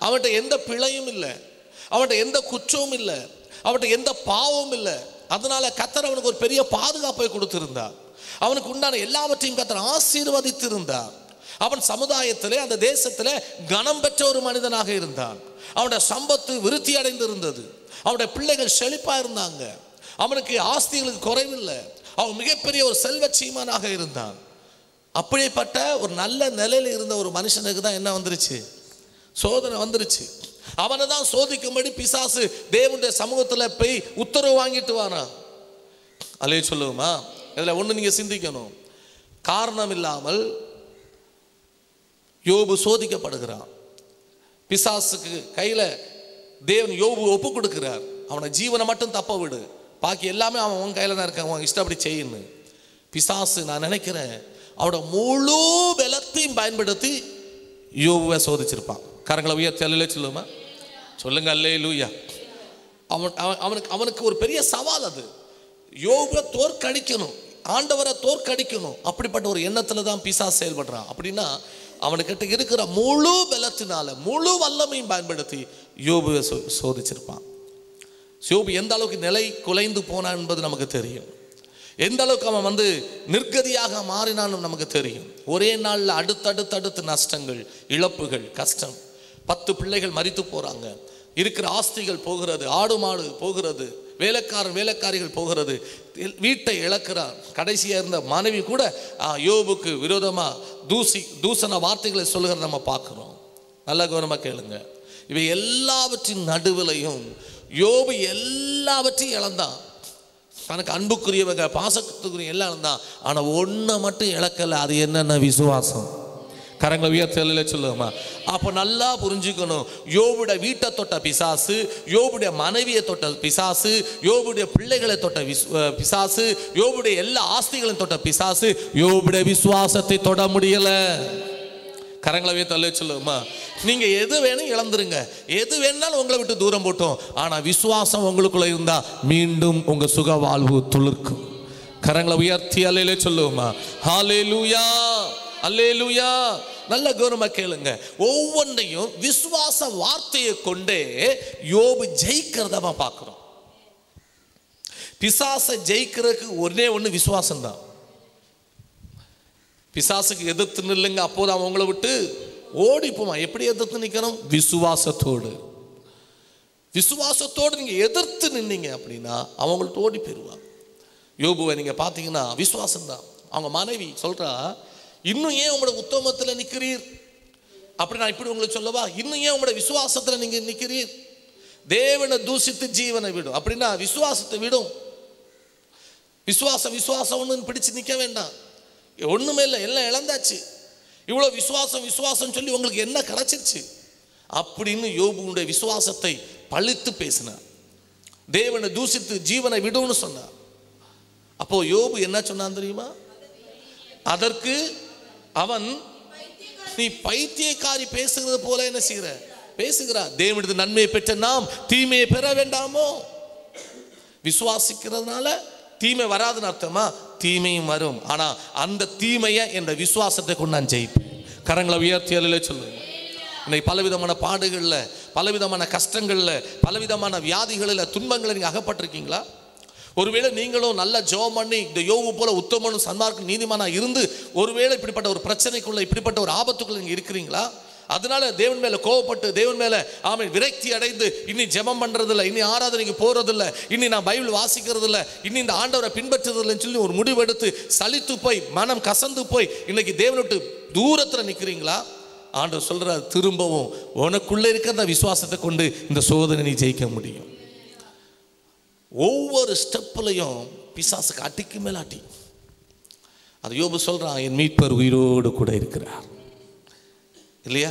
அவன்கிட்ட எந்த பிழையும் இல்லை, அவன்கிட்ட எந்த குற்றமும் இல்லை, அவன்கிட்ட எந்த பாவமும் இல்லை. அதனால கர்த்தர் அவனுக்கு ஒரு பெரிய பாதுகாப்பை கொடுத்திருந்தார். அவனுக்கு உண்டான எல்லாவற்றையும் கர்த்தர் ஆசீர்வதித்திருந்தார். அவன் சமுதாயத்திலே, அந்த தேசத்திலே கனம் பெற்ற ஒரு மனிதனாக இருந்தான். அவனுடைய சம்பத்து விருத்தி அடைந்திருந்தது. அவனுடைய பிள்ளைகள் செழிப்பா இருந்தாங்க. அவனுக்கு ஆஸ்திகளுக்கு குறைவில்லை. அவன் மிகப்பெரிய ஒரு செல்வ சீமானாக இருந்தான். அப்படிப்பட்ட ஒரு நல்ல நிலையில் இருந்த ஒரு மனுஷனுக்கு தான் என்ன வந்துருச்சு? சோதனை வந்துருச்சு. அவனை தான் சோதிக்கும்படி பிசாசு தேவனுடைய சமூகத்தில் போய் உத்தரவு வாங்கிட்டு வானா. அல்லே சொல்லுவோமா, இதில் ஒன்று நீங்கள் சிந்திக்கணும். காரணம் இல்லாமல் யோபு சோதிக்கப்படுகிறான். பிசாசுக்கு கையில் தேவன் யோபு ஒப்பு கொடுக்கிறார். அவனை ஜீவனை மட்டும் தப்ப விடு, பாக்கி எல்லாமே அவன் கையில் தான் இருக்கான், அவன் இஷ்டப்படி செய்யணும். பிசாசு நான் நினைக்கிறேன் அவனோட முழு பலத்தையும் பயன்படுத்தி யோபுவை சோதிச்சிருப்பான். கரங்களை உயர்த்தி அல்லேலூயா சொல்லுமா, சொல்லுங்க அல்லேலூயா. அவனுக்கு ஒரு பெரிய சவால் அது. யோபுவை தோற்கடிக்கணும், ஆண்டவரை தோற்கடிக்கணும். அப்படிப்பட்ட ஒரு எண்ணத்துல தான் பிசாசு செயல்படுறான். அப்படின்னா அவனுக்கிட்ட இருக்கிற முழு பலத்தினால முழு வல்லமையும் பயன்படுத்தி யோபுவை சோதிச்சிருப்பான். யோபு எந்த அளவுக்கு நிலை குலைந்து போனான் என்பது நமக்கு தெரியும். எந்த அளவுக்கு அவன் நிர்கதியாக மாறினான்னு நமக்கு தெரியும். ஒரே நாளில் அடுத்தடுத்து நஷ்டங்கள், இழப்புகள், கஷ்டம். 10 பிள்ளைகள் மரித்து போறாங்க, இருக்கிற ஆஸ்திகள் போகிறது, ஆடு மாடு போகிறது, வேலைக்காரிகள் போகிறது, வீட்டை இழக்கிறார். கடைசியாக இருந்த மனைவி கூட யோபுக்கு விரோதமாக தூசண வார்த்தைகளை சொல்லுகிறத நம்ம பார்க்குறோம். நல்ல கவனமாக கேளுங்க. இவை எல்லாவற்றின் நடுவிலையும் யோபு எல்லாவற்றையும் இழந்தான். தனக்கு அன்புக்குரியவங்க, பாசத்துக்குரிய எல்லாம் இழந்தான். ஆனால் ஒன்றை மட்டும் இழக்கலை. அது என்னென்ன? விசுவாசம். கரங்களை உயர்த்தி சொல்லுமா. அப்போ நல்லா புரிஞ்சுக்கணும். யோபுடைய வீட்டை தொட்ட பிசாசு, யோபுடைய மனைவியை தொட்ட பிசாசு, யோபுடைய பிள்ளைகளை தொட்ட பிசாசு, யோபுடைய எல்லா ஆஸ்திகளையும் தொட்ட பிசாசு யோபுடைய விசுவாசத்தை தொட முடியல. கரங்களை உயர்த்தி சொல்லுமா. நீங்க எது வேணும் இழந்துருங்க, எது வேணாலும் உங்களை விட்டு தூரம் போட்டோம். ஆனா விசுவாசம் உங்களுக்குள்ள இருந்தா மீண்டும் உங்க சுக வாழ்வு துளிர்க்கும். கரங்களை உயர்த்தி அல்லேலூயா சொல்லுமா. ஹல்லேலூயா, அல்லேலூயா. நல்ல கவனமா கேளுங்க. ஒவ்வொன்றையும் விசுவாச வார்த்தையை கொண்டே யோபு ஜெயிக்கிறத பார்க்கிறோம். பிசாசை ஜெயிக்கிறதுக்கு ஒன்னே ஒன்று விசுவாசம் தான். பிசாசுக்கு எதிர்த்து நில்லுங்க, அப்போது அவன் உங்களை விட்டு ஓடி போவான். எப்படி எதிர்த்து நிற்கணும்? விசுவாசத்தோடு. விசுவாசத்தோடு நீங்க எதிர்த்து நின்னீங்க அப்படின்னா அவங்கள்ட்ட ஓடி போயிடுவான். யோபுவை நீங்க பார்த்தீங்கன்னா விசுவாசம் தான். அவங்க மனைவி சொல்றா, இன்னும் ஏன் உங்களோட உத்தமத்தில் நிற்கிறீர்? அப்படி நான் இப்படி உங்களுக்கு சொல்லவா, இன்னும் ஏன் உங்களோட விசுவாசத்தில் நீங்க நிற்கிறீர்? தேவனை தூசித்து ஜீவனை விடும். அப்படின்னா விசுவாசத்தை விடும். விசுவாசம் ஒன்று பிடிச்சு நிற்க வேண்டாம். ஒண்ணுமே இல்லை, எல்லாம் இழந்தாச்சு. இவ்வளோ விசுவாசம் சொல்லி உங்களுக்கு என்ன கிடைச்சிருச்சு அப்படின்னு யோபுடைய விசுவாசத்தை பழித்து பேசினார். தேவனை தூசித்து ஜீவனை விடும்னு சொன்னார். அப்போ யோபு என்ன சொன்னான் தெரியுமா? அதற்கு அவன், நீ பைத்தியக்காரி பேசுகிறது போல என்ன செய்கிற பேசுகிறார். தேவனுடைய நன்மையை பெற்ற நாம் தீமையை பெற வேண்டாமோ? விசுவாசிக்கிறதுனால தீமை வராதுன்னு அர்த்தமா? தீமையும் வரும். ஆனா அந்த தீமையை என்ற விசுவாசத்தை கொண்டு நான் ஜெயிப்பேன். கரங்களை உயர்த்தி அல்லேலூயா சொல்லுங்க. இன்னைக்கு பலவிதமான பாடுகள்ல, பலவிதமான கஷ்டங்கள்ல, பலவிதமான வியாதிகளில், துன்பங்களில் நீங்க அகப்பட்டிருக்கீங்களா? ஒருவேளை நீங்களும் நல்ல ஜெபம் பண்ணி இந்த யோபு போல உத்தமனும் சன்மார்க்க நீதிமானா இருந்து ஒருவேளை இப்படிப்பட்ட ஒரு பிரச்சனைக்குள்ள, இப்படிப்பட்ட ஒரு ஆபத்துக்குள்ள நீங்க இருக்கிறீங்களா? அதனால தேவன் மேல கோவப்பட்டு, தேவன் மேல விரக்தி அடைந்து இனி ஜெபம் பண்றதில்லை, இனி ஆராதனைக்கு போறதில்லை, இனி நான் பைபிள் வாசிக்கிறது இல்லை, இனி இந்த ஆண்டவரை பின்பற்றுறதில்லைன்னு சொல்லி ஒரு முடிவெடுத்து சலித்து போய் மனம் கசந்து போய் இன்னைக்கு தேவனை விட்டு தூரத்தில் நிற்கிறீங்களா? ஆண்டவர் சொல்றார், திரும்பவும் உனக்குள்ள இருக்கிற அந்த விசுவாசத்தை கொண்டு இந்த சோதனை நீ ஜெயிக்க முடியும். ஒவ்வொரு ஸ்டெப்லையும் பிசாசுக்கு அட்டிக்கு மேல அட்டி. அது யோபு சொல்றான், என் மீட்பர் உயிரோடு கூட இருக்கிறார் இல்லையா?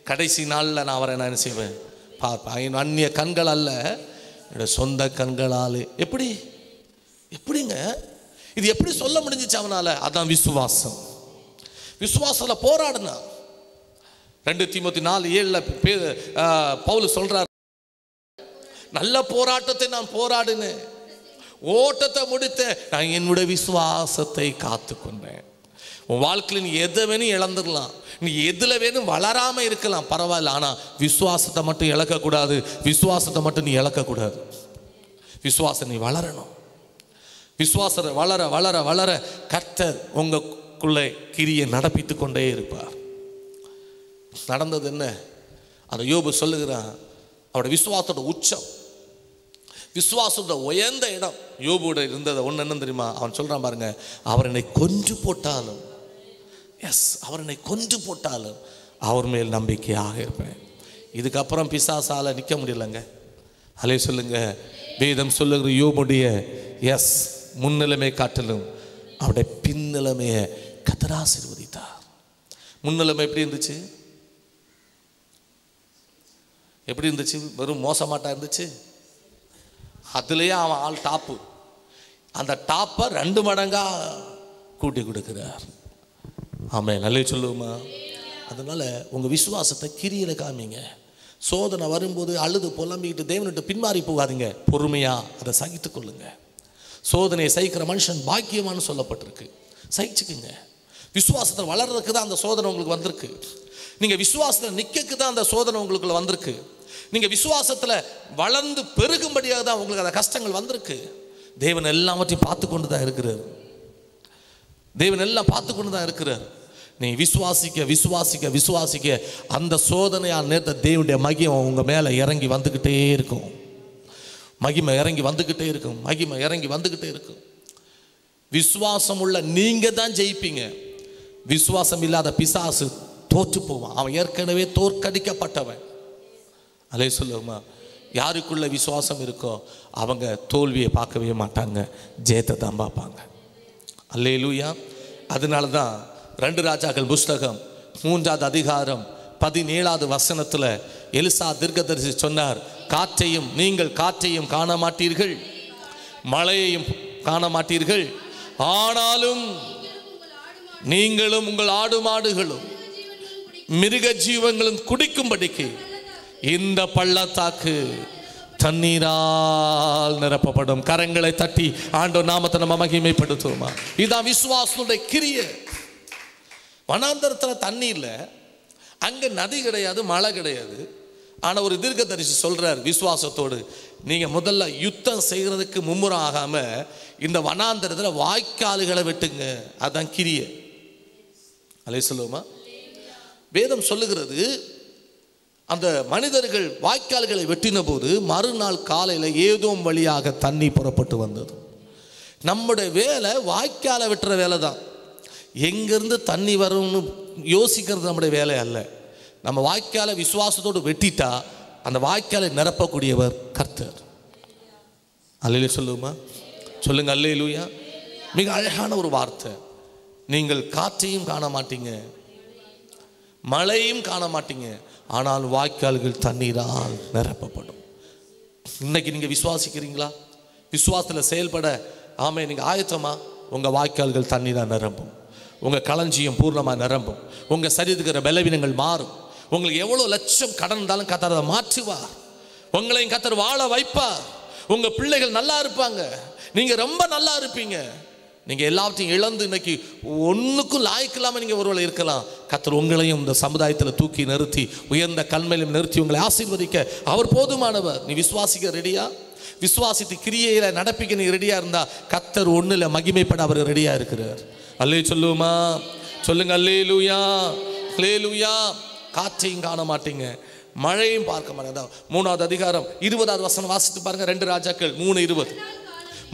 கடைசி நாளில் நான் அவரை என்ன செய்வேன் பார்ப்பேன். என் அந்நிய கண்கள் அல்ல, என்னோட சொந்த கண்களால். எப்படிங்க இது எப்படி சொல்ல முடிஞ்சிச்சு அவனால? அதான் விசுவாசம். விசுவாசத்தில் போராடுனா. 2 தீமோத்தேயு 4:7 பவுல் சொல்றார், நல்ல போராட்டத்தை நான் போராடினேன், ஓட்டத்தை முடித்தேன், நான் என்னுடைய விசுவாசத்தை காத்து கொண்டேன். உன் வாழ்க்கையில் நீ எதை வேணும் இழந்துடலாம், நீ எதுல வேணும் வளராம இருக்கலாம், பரவாயில்ல. ஆனா விசுவாசத்தை மட்டும் இழக்கக்கூடாது. விசுவாசத்தை மட்டும் நீ இழக்கக்கூடாது. விசுவாசம் நீ வளரணும். விசுவாசத்தை வளர வளர வளர கர்த்தர் உங்களுக்குள்ளே கிரியை நடப்பித்து கொண்டே இருப்பார். நடந்தது என்ன? அந்த யோபு சொல்லுகிறான், அவருடைய விசுவாசத்தோட உச்சம், விசுவாசத்தோட உயர்ந்த இடம் யோபுவோட இருந்தது ஒன்று என்ன தெரியுமா? அவன் சொல்றான் பாருங்க, அவர் என்னை கொன்று போட்டாலும், அவர் என்னை கொன்று போட்டாலும் அவர் மேல் நம்பிக்கையாக இருப்பேன். இதுக்கப்புறம் பிசாசால நிற்க முடியலங்க. அலே சொல்லுங்க. வேதம் சொல்லுகிற யோபுடைய முன்னிலைமை காட்டிலும் அவருடைய பின்னிலைமையை கர்த்தர் ஆசீர்வதித்தார். முன்னிலைமை எப்படி இருந்துச்சு? எப்படி இருந்துச்சு? வெறும் மோசமாட்டா இருந்துச்சு? அதுலேயே அவன் ஆள் டாப்பு. அந்த டாப்பை 2 மடங்கா கூட்டி கொடுக்கிறார். ஆமென், நல்ல சொல்லுவோமா? அதனால உங்க விசுவாசத்தை கிரியில காமிங்க. சோதனை வரும்போது அழுது புலம்பிக்கிட்டு தேவனிட்டு பின்மாறி போகாதீங்க. பொறுமையா அதை சகித்து கொள்ளுங்க. சோதனையை சகிக்கிற மனுஷன் பாக்கியமானு சொல்லப்பட்டிருக்கு. சகிச்சுக்குங்க. விசுவாசத்தில் வளர்றதுக்கு தான் அந்த சோதனை உங்களுக்கு வந்திருக்கு. நீங்க விசுவாசத்தில் நிற்கக்கு தான் அந்த சோதனை உங்களுக்குள்ள வந்திருக்கு. நீங்க விசுவாசத்துல வளர்ந்து பெருகும்படியாக தான் உங்களுக்கு அந்த கஷ்டங்கள் வந்திருக்கு. தேவன் எல்லாவற்றையும் பார்த்து கொண்டு தான் இருக்கிறார். தேவன் எல்லாம் பார்த்து கொண்டு தான் இருக்கிறார். நீ விசுவாசிக்க விசுவாசிக்க விசுவாசிக்க அந்த சோதனையால் நேர்த்த தேவனுடைய மகிமை உங்க மேல இறங்கி வந்துகிட்டே இருக்கும். மகிமை இறங்கி வந்துகிட்டே இருக்கும். மகிமை இறங்கி வந்துகிட்டே இருக்கும். விசுவாசம் உள்ள நீங்க தான் ஜெயிப்பீங்க. விசுவாசம் இல்லாத பிசாசு தோற்று போவான். அவன் ஏற்கனவே தோற்கடிக்கப்பட்டவன். அலே சொல்லுமா? யாருக்குள்ள விசுவாசம் இருக்கோ அவங்க தோல்வியை பார்க்கவே மாட்டாங்க, ஜெயத்தை தான் பார்ப்பாங்க. அல்லேலூயா. அதனால தான் 2 ராஜாக்கள் புஸ்தகம் 3வது அதிகாரம் 17வது வசனத்துல எலிசா தீர்க்கதரிசி சொன்னார், காற்றையும் நீங்கள் காற்றையும் காண மாட்டீர்கள், மழையையும் காண மாட்டீர்கள், ஆனாலும் நீங்களும் உங்கள் ஆடு மாடுகளும் மிருக ஜீவங்களும் குடிக்கும்படிக்கு இந்த பள்ளத்தாக்கு தண்ணீரால் நிரப்பப்படும். கரங்களை தட்டி ஆண்டவர் நாமத்தை நம்ம மகிமைப்படுத்துவோமா? இதுதான் விசுவாசனுடைய கிரியை. வனாந்தரத்தில் தண்ணி இல்லை, அங்கே நதி கிடையாது, மழை கிடையாது. ஆனால் ஒரு தீர்க்கதரிசி சொல்றார் விசுவாசத்தோடு, நீங்கள் முதல்ல யுத்தம் செய்கிறதுக்கு மும்முரம் ஆகாமல் இந்த வனாந்தரத்தில் வாய்க்கால்களை வெட்டுங்க. அதுதான் கிரியை. அலே சொல்லுவோமா? வேதம் சொல்லுகிறது, அந்த மனிதர்கள் வாய்க்கால்களை வெட்டின போது மறுநாள் காலையில் ஏதோம் வழியாக தண்ணி புறப்பட்டு வந்தது. நம்முடைய வேலை வாய்க்காலை வெட்டுற வேலை தான். எங்கேருந்து தண்ணி வரும்னு யோசிக்கிறது நம்முடைய வேலை அல்ல. நம்ம வாய்க்காலை விசுவாசத்தோடு வெட்டிட்டா அந்த வாய்க்காலை நிரப்பக்கூடியவர் கர்த்தர். அல்லேலூயா சொல்லுமா? சொல்லுங்க அல்லேலூயா. மிக அழகான ஒரு வார்த்தை. நீங்கள் காற்றையும் காண மாட்டீங்க, மழையும் காண மாட்டீங்க, ஆனால் வாய்க்கால்கள் தண்ணீரால் நிரப்பப்படும். இன்னைக்கு நீங்க விசுவாசிக்கிறீங்களா? விசுவாசத்தில் செயல்பட ஆமே நீங்க ஆயத்தமா? உங்க வாய்க்கால்கள் தண்ணீரால் நிரம்பும். உங்க களஞ்சியம் பூர்ணமாக நிரம்பும். உங்க சரீரத்துக்கு பலவீனங்கள் மாறும். உங்களுக்கு எவ்வளவு லட்சம் கடன் இருந்தாலும் கர்த்தர் அதை மாற்றுவார். உங்களையும் கர்த்தர் வாழ வைப்பார். உங்க பிள்ளைகள் நல்லா இருப்பாங்க. நீங்க ரொம்ப நல்லா இருப்பீங்க. நீங்க எல்லாத்தையும் இழந்து இன்னைக்கு ஒன்றுக்கும் லாய்க்கு இல்லாமல் நீங்க ஒருவேளை இருக்கலாம். கர்த்தர் உங்களையும் இந்த சமுதாயத்தில் தூக்கி நிறுத்தி உயர்ந்த கண்மையிலும் நிறுத்தி உங்களை ஆசீர்வதிக்க அவர் போதுமானவர். நீ விசுவாசிக்க ரெடியா? விசுவாசித்து கிரியையில நடப்பிக்க நீ ரெடியா இருந்தா கர்த்தர் ஒண்ணுல மகிமைப்பட அவர் ரெடியா இருக்கிறார். அல்லே சொல்லுமா, சொல்லுங்க அல்லேலூயா, அல்லேலூயா. காற்றையும் காண மாட்டீங்க, மழையும் பார்க்க மாட்டேங்க. 3வது அதிகாரம் 20வது வசனம் வாசித்து பாருங்க. 2 ராஜாக்கள் 3:20.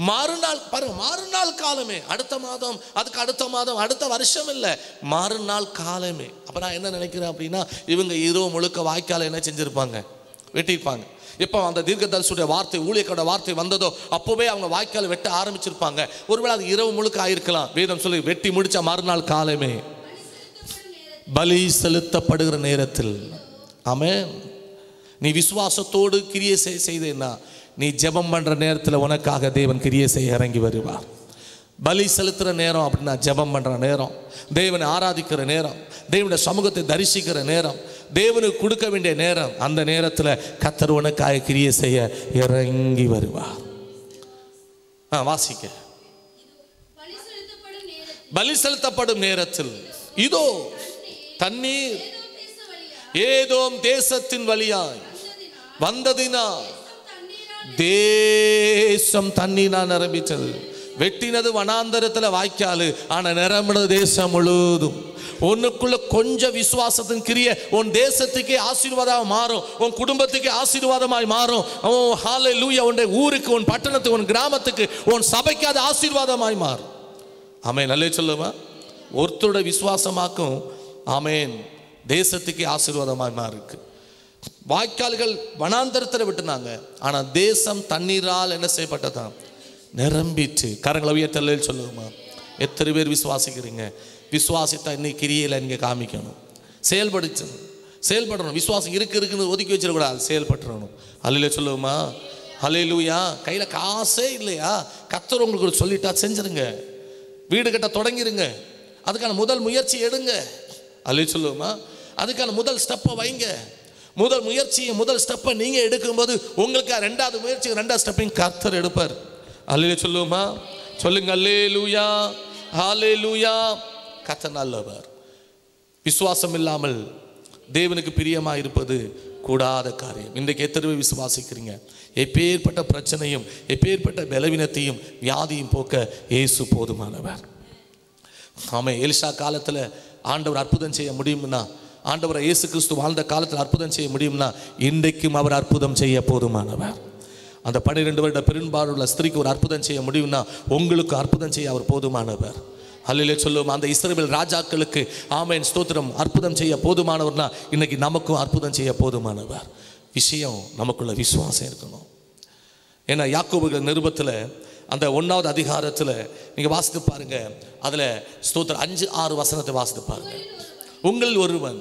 மறுநாள் பாருங்க, மறுநாள் காலமே, அடுத்த மாதம், அதுக்கு அடுத்த மாதம், அடுத்த வருஷம் இல்லை, மறுநாள் காலமே. அப்ப நான் என்ன நினைக்கிறேன் அப்படின்னா, இவங்க இரவு முழுக்க வாய்க்கால என்ன செஞ்சிருப்பாங்க, வெட்டியிருப்பாங்க. எப்போ அந்த தீர்க்கதரிசியுடைய வார்த்தை, ஊழியரோட வார்த்தை வந்ததோ அப்போவே அவங்க வாய்க்கால வெட்ட ஆரம்பிச்சிருப்பாங்க. ஒருவேளை அது இரவு முழுக்க ஆயிருக்கலாம். வேதம் சொல்லி வெட்டி முடிச்ச மறுநாள் காலமே, பலி செலுத்தப்படுகிற நேரத்தில். ஆமென். நீ விசுவாசத்தோடு கிரியை செய்தேன்னா, நீ ஜெபம் பண்ற நேரத்தில் உனக்காக தேவன் கிரியை செய்ய இறங்கி வருவார். பலி செலுத்துகிற நேரம் அப்படின்னா ஜெபம் பண்ற நேரம், தேவனை ஆராதிக்கிற நேரம், தேவனுடைய சமூகத்தை தரிசிக்கிற நேரம், தேவனுக்கு கொடுக்க வேண்டிய நேரம். அந்த நேரத்தில் கர்த்தர் உனக்காக கிரியை செய்ய இறங்கி வருவார். வாசிக்க. பலி செலுத்தப்படும் நேரத்தில் இதோ தண்ணீர் ஏதோம் தேசத்தின் வழியாய் வந்ததினால் தேசம் தண்ணீரா நிரம்பிச்சது. வெட்டினது வனாந்தரத்துல வாய்க்காலு, ஆனா நிரம்பினது தேசம் முழுவதும். உன்னுக்குள்ள கொஞ்சம் விசுவாசத்தின் கிரிய உன் தேசத்துக்கே ஆசீர்வாதமாக மாறும், உன் குடும்பத்துக்கே ஆசீர்வாதமாய் மாறும். ஹல்லேலூயா. உன் ஊருக்கு, உன் பட்டணத்துக்கு, உன் கிராமத்துக்கு, உன் சபைக்கு அது ஆசீர்வாதமாய் மாறும். ஆமென். நல்ல சொல்லுமா. ஒருத்தரோட விசுவாசமாக்கும் ஆமென் தேசத்துக்கே ஆசீர்வாதமாய் மாறிருக்கு. வாய்க்கால்கள் வனாந்தரத்தில் விட்டுனாங்க, ஆனா தேசம் தண்ணீரால் என்ன செய்யப்பட்டதான், நிரம்பிட்டு. கரங்களை உயர்த்தல சொல்லுமா. எத்தனை பேர் விசுவாசிக்கிறீங்க? விசுவாசித்தா இன்னைக்கு கிரியையில் நீங்க காமிக்கணும், செயல்படணும். விசுவாசம் இருக்குன்னு ஒதுக்கி வச்சிடக்கூடாது, செயல்பட்டுறணும். அல்லேலூயா சொல்லுமா. அல்லேலூயா. கையில காசே இல்லையா, கர்த்தர் உங்களுக்கு சொல்லிட்டா செஞ்சிருங்க. வீடு கட்ட தொடங்கிருங்க, அதுக்கான முதல் முயற்சி எடுங்க. அல்லேலூயா சொல்லுமா. அதுக்கான முதல் ஸ்டெப்பை வைங்க. முதல் முயற்சியை, முதல் ஸ்டெப்பை நீங்க எடுக்கும்போது உங்களுக்கு 2வது முயற்சி, 2வது ஸ்டெப்பையும் கர்த்தர் எடுப்பார். அல்லேலூயா சொல்லுமா. சொல்லுங்க அல்லேலூயா, ஹல்லேலூயா. கர்த்தர் நல்லவர். விசுவாசம் இல்லாமல் தேவனுக்கு பிரியமா இருப்பது கூடாத காரியம். இன்றைக்கு எத்தனை பேர் விசுவாசிக்கிறீங்க? எப்பேற்பட்ட பிரச்சனையும் எப்பேற்பட்ட பலவீனத்தையும் வியாதியும் போக்க இயேசு போதுமானவர். ஆமென். எலிசா காலத்தில் ஆண்டவர் அற்புதம் செய்ய முடியும்னா, ஆண்டவர் இயேசு கிறிஸ்து வாழ்ந்த காலத்தில் அற்புதம் செய்ய முடியும்னா, இன்றைக்கும் அவர் அற்புதம் செய்ய போதுமானவர். அந்த 12 வருட பெரும்பாலுள்ள ஸ்திரீக்கு ஒரு அற்புதம் செய்ய முடியும்னா, உங்களுக்கு அற்புதம் செய்ய அவர் போதுமானவர். அல்லேலூயா சொல்லுவோம். அந்த இஸ்ரவேல் ராஜாக்களுக்கு ஆமென் ஸ்தோத்திரம் அற்புதம் செய்ய போதுமானவர்னா, இன்னைக்கு நமக்கும் அற்புதம் செய்ய போதுமானவர். விஷயம் நமக்குள்ள விசுவாசம் இருக்கணும். ஏன்னா யாக்கோபு நிருபத்தில் அந்த 1வது அதிகாரத்தில் நீங்க வாசித்து பாருங்க. அதுல ஸ்தோத்திரம் 5-6 வசனத்தை வாசித்து பாருங்க. உங்கள் ஒருவன்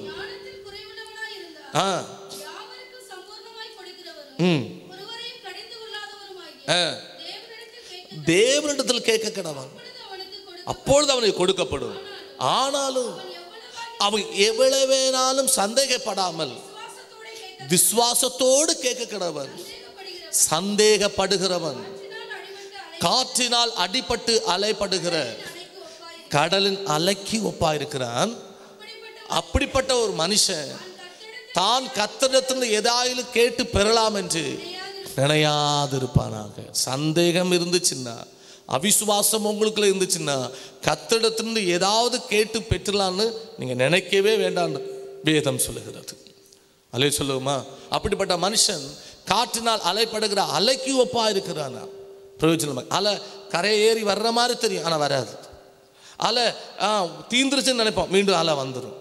தேவனிடத்தில் கேட்க கடவன், அப்பொழுது அவனுக்கு கொடுக்கப்படும். ஆனாலும் அவன் எவ்வளவு வேணாலும் சந்தேகப்படாமல் விசுவாசத்தோடு கேட்க கடவன். சந்தேகப்படுகிறவன் காற்றினால் அடிபட்டு அலைப்படுகிற கடலின் அலைக்கு ஒப்பாயிருக்கிறான். அப்படிப்பட்ட ஒரு மனுஷன் தான் கர்த்தரிடத்தில் ஏதாவது கேட்டு பெறலாம் என்று நினையாதிருப்பானாக. சந்தேகம் இருந்துச்சுன்னா, அவிசுவாசம் உங்களுக்குள்ள இருந்துச்சுன்னா, கர்த்தரிடத்திலிருந்து ஏதாவது கேட்டு பெற்றலான்னு நீங்க நினைக்கவே வேண்டாம் வேதம் சொல்லுகிறது. அலை சொல்லுவோமா. அப்படிப்பட்ட மனுஷன் காற்றினால் அலைப்படுகிற அலைக்கு ஒப்பா இருக்கிறானா. பிரயோஜனம். அலை கரையை ஏறி வர்ற மாதிரி தெரியும், ஆனா வராது. அலை தீந்துருச்சுன்னு நினைப்போம், மீண்டும் அலை வந்துடும்.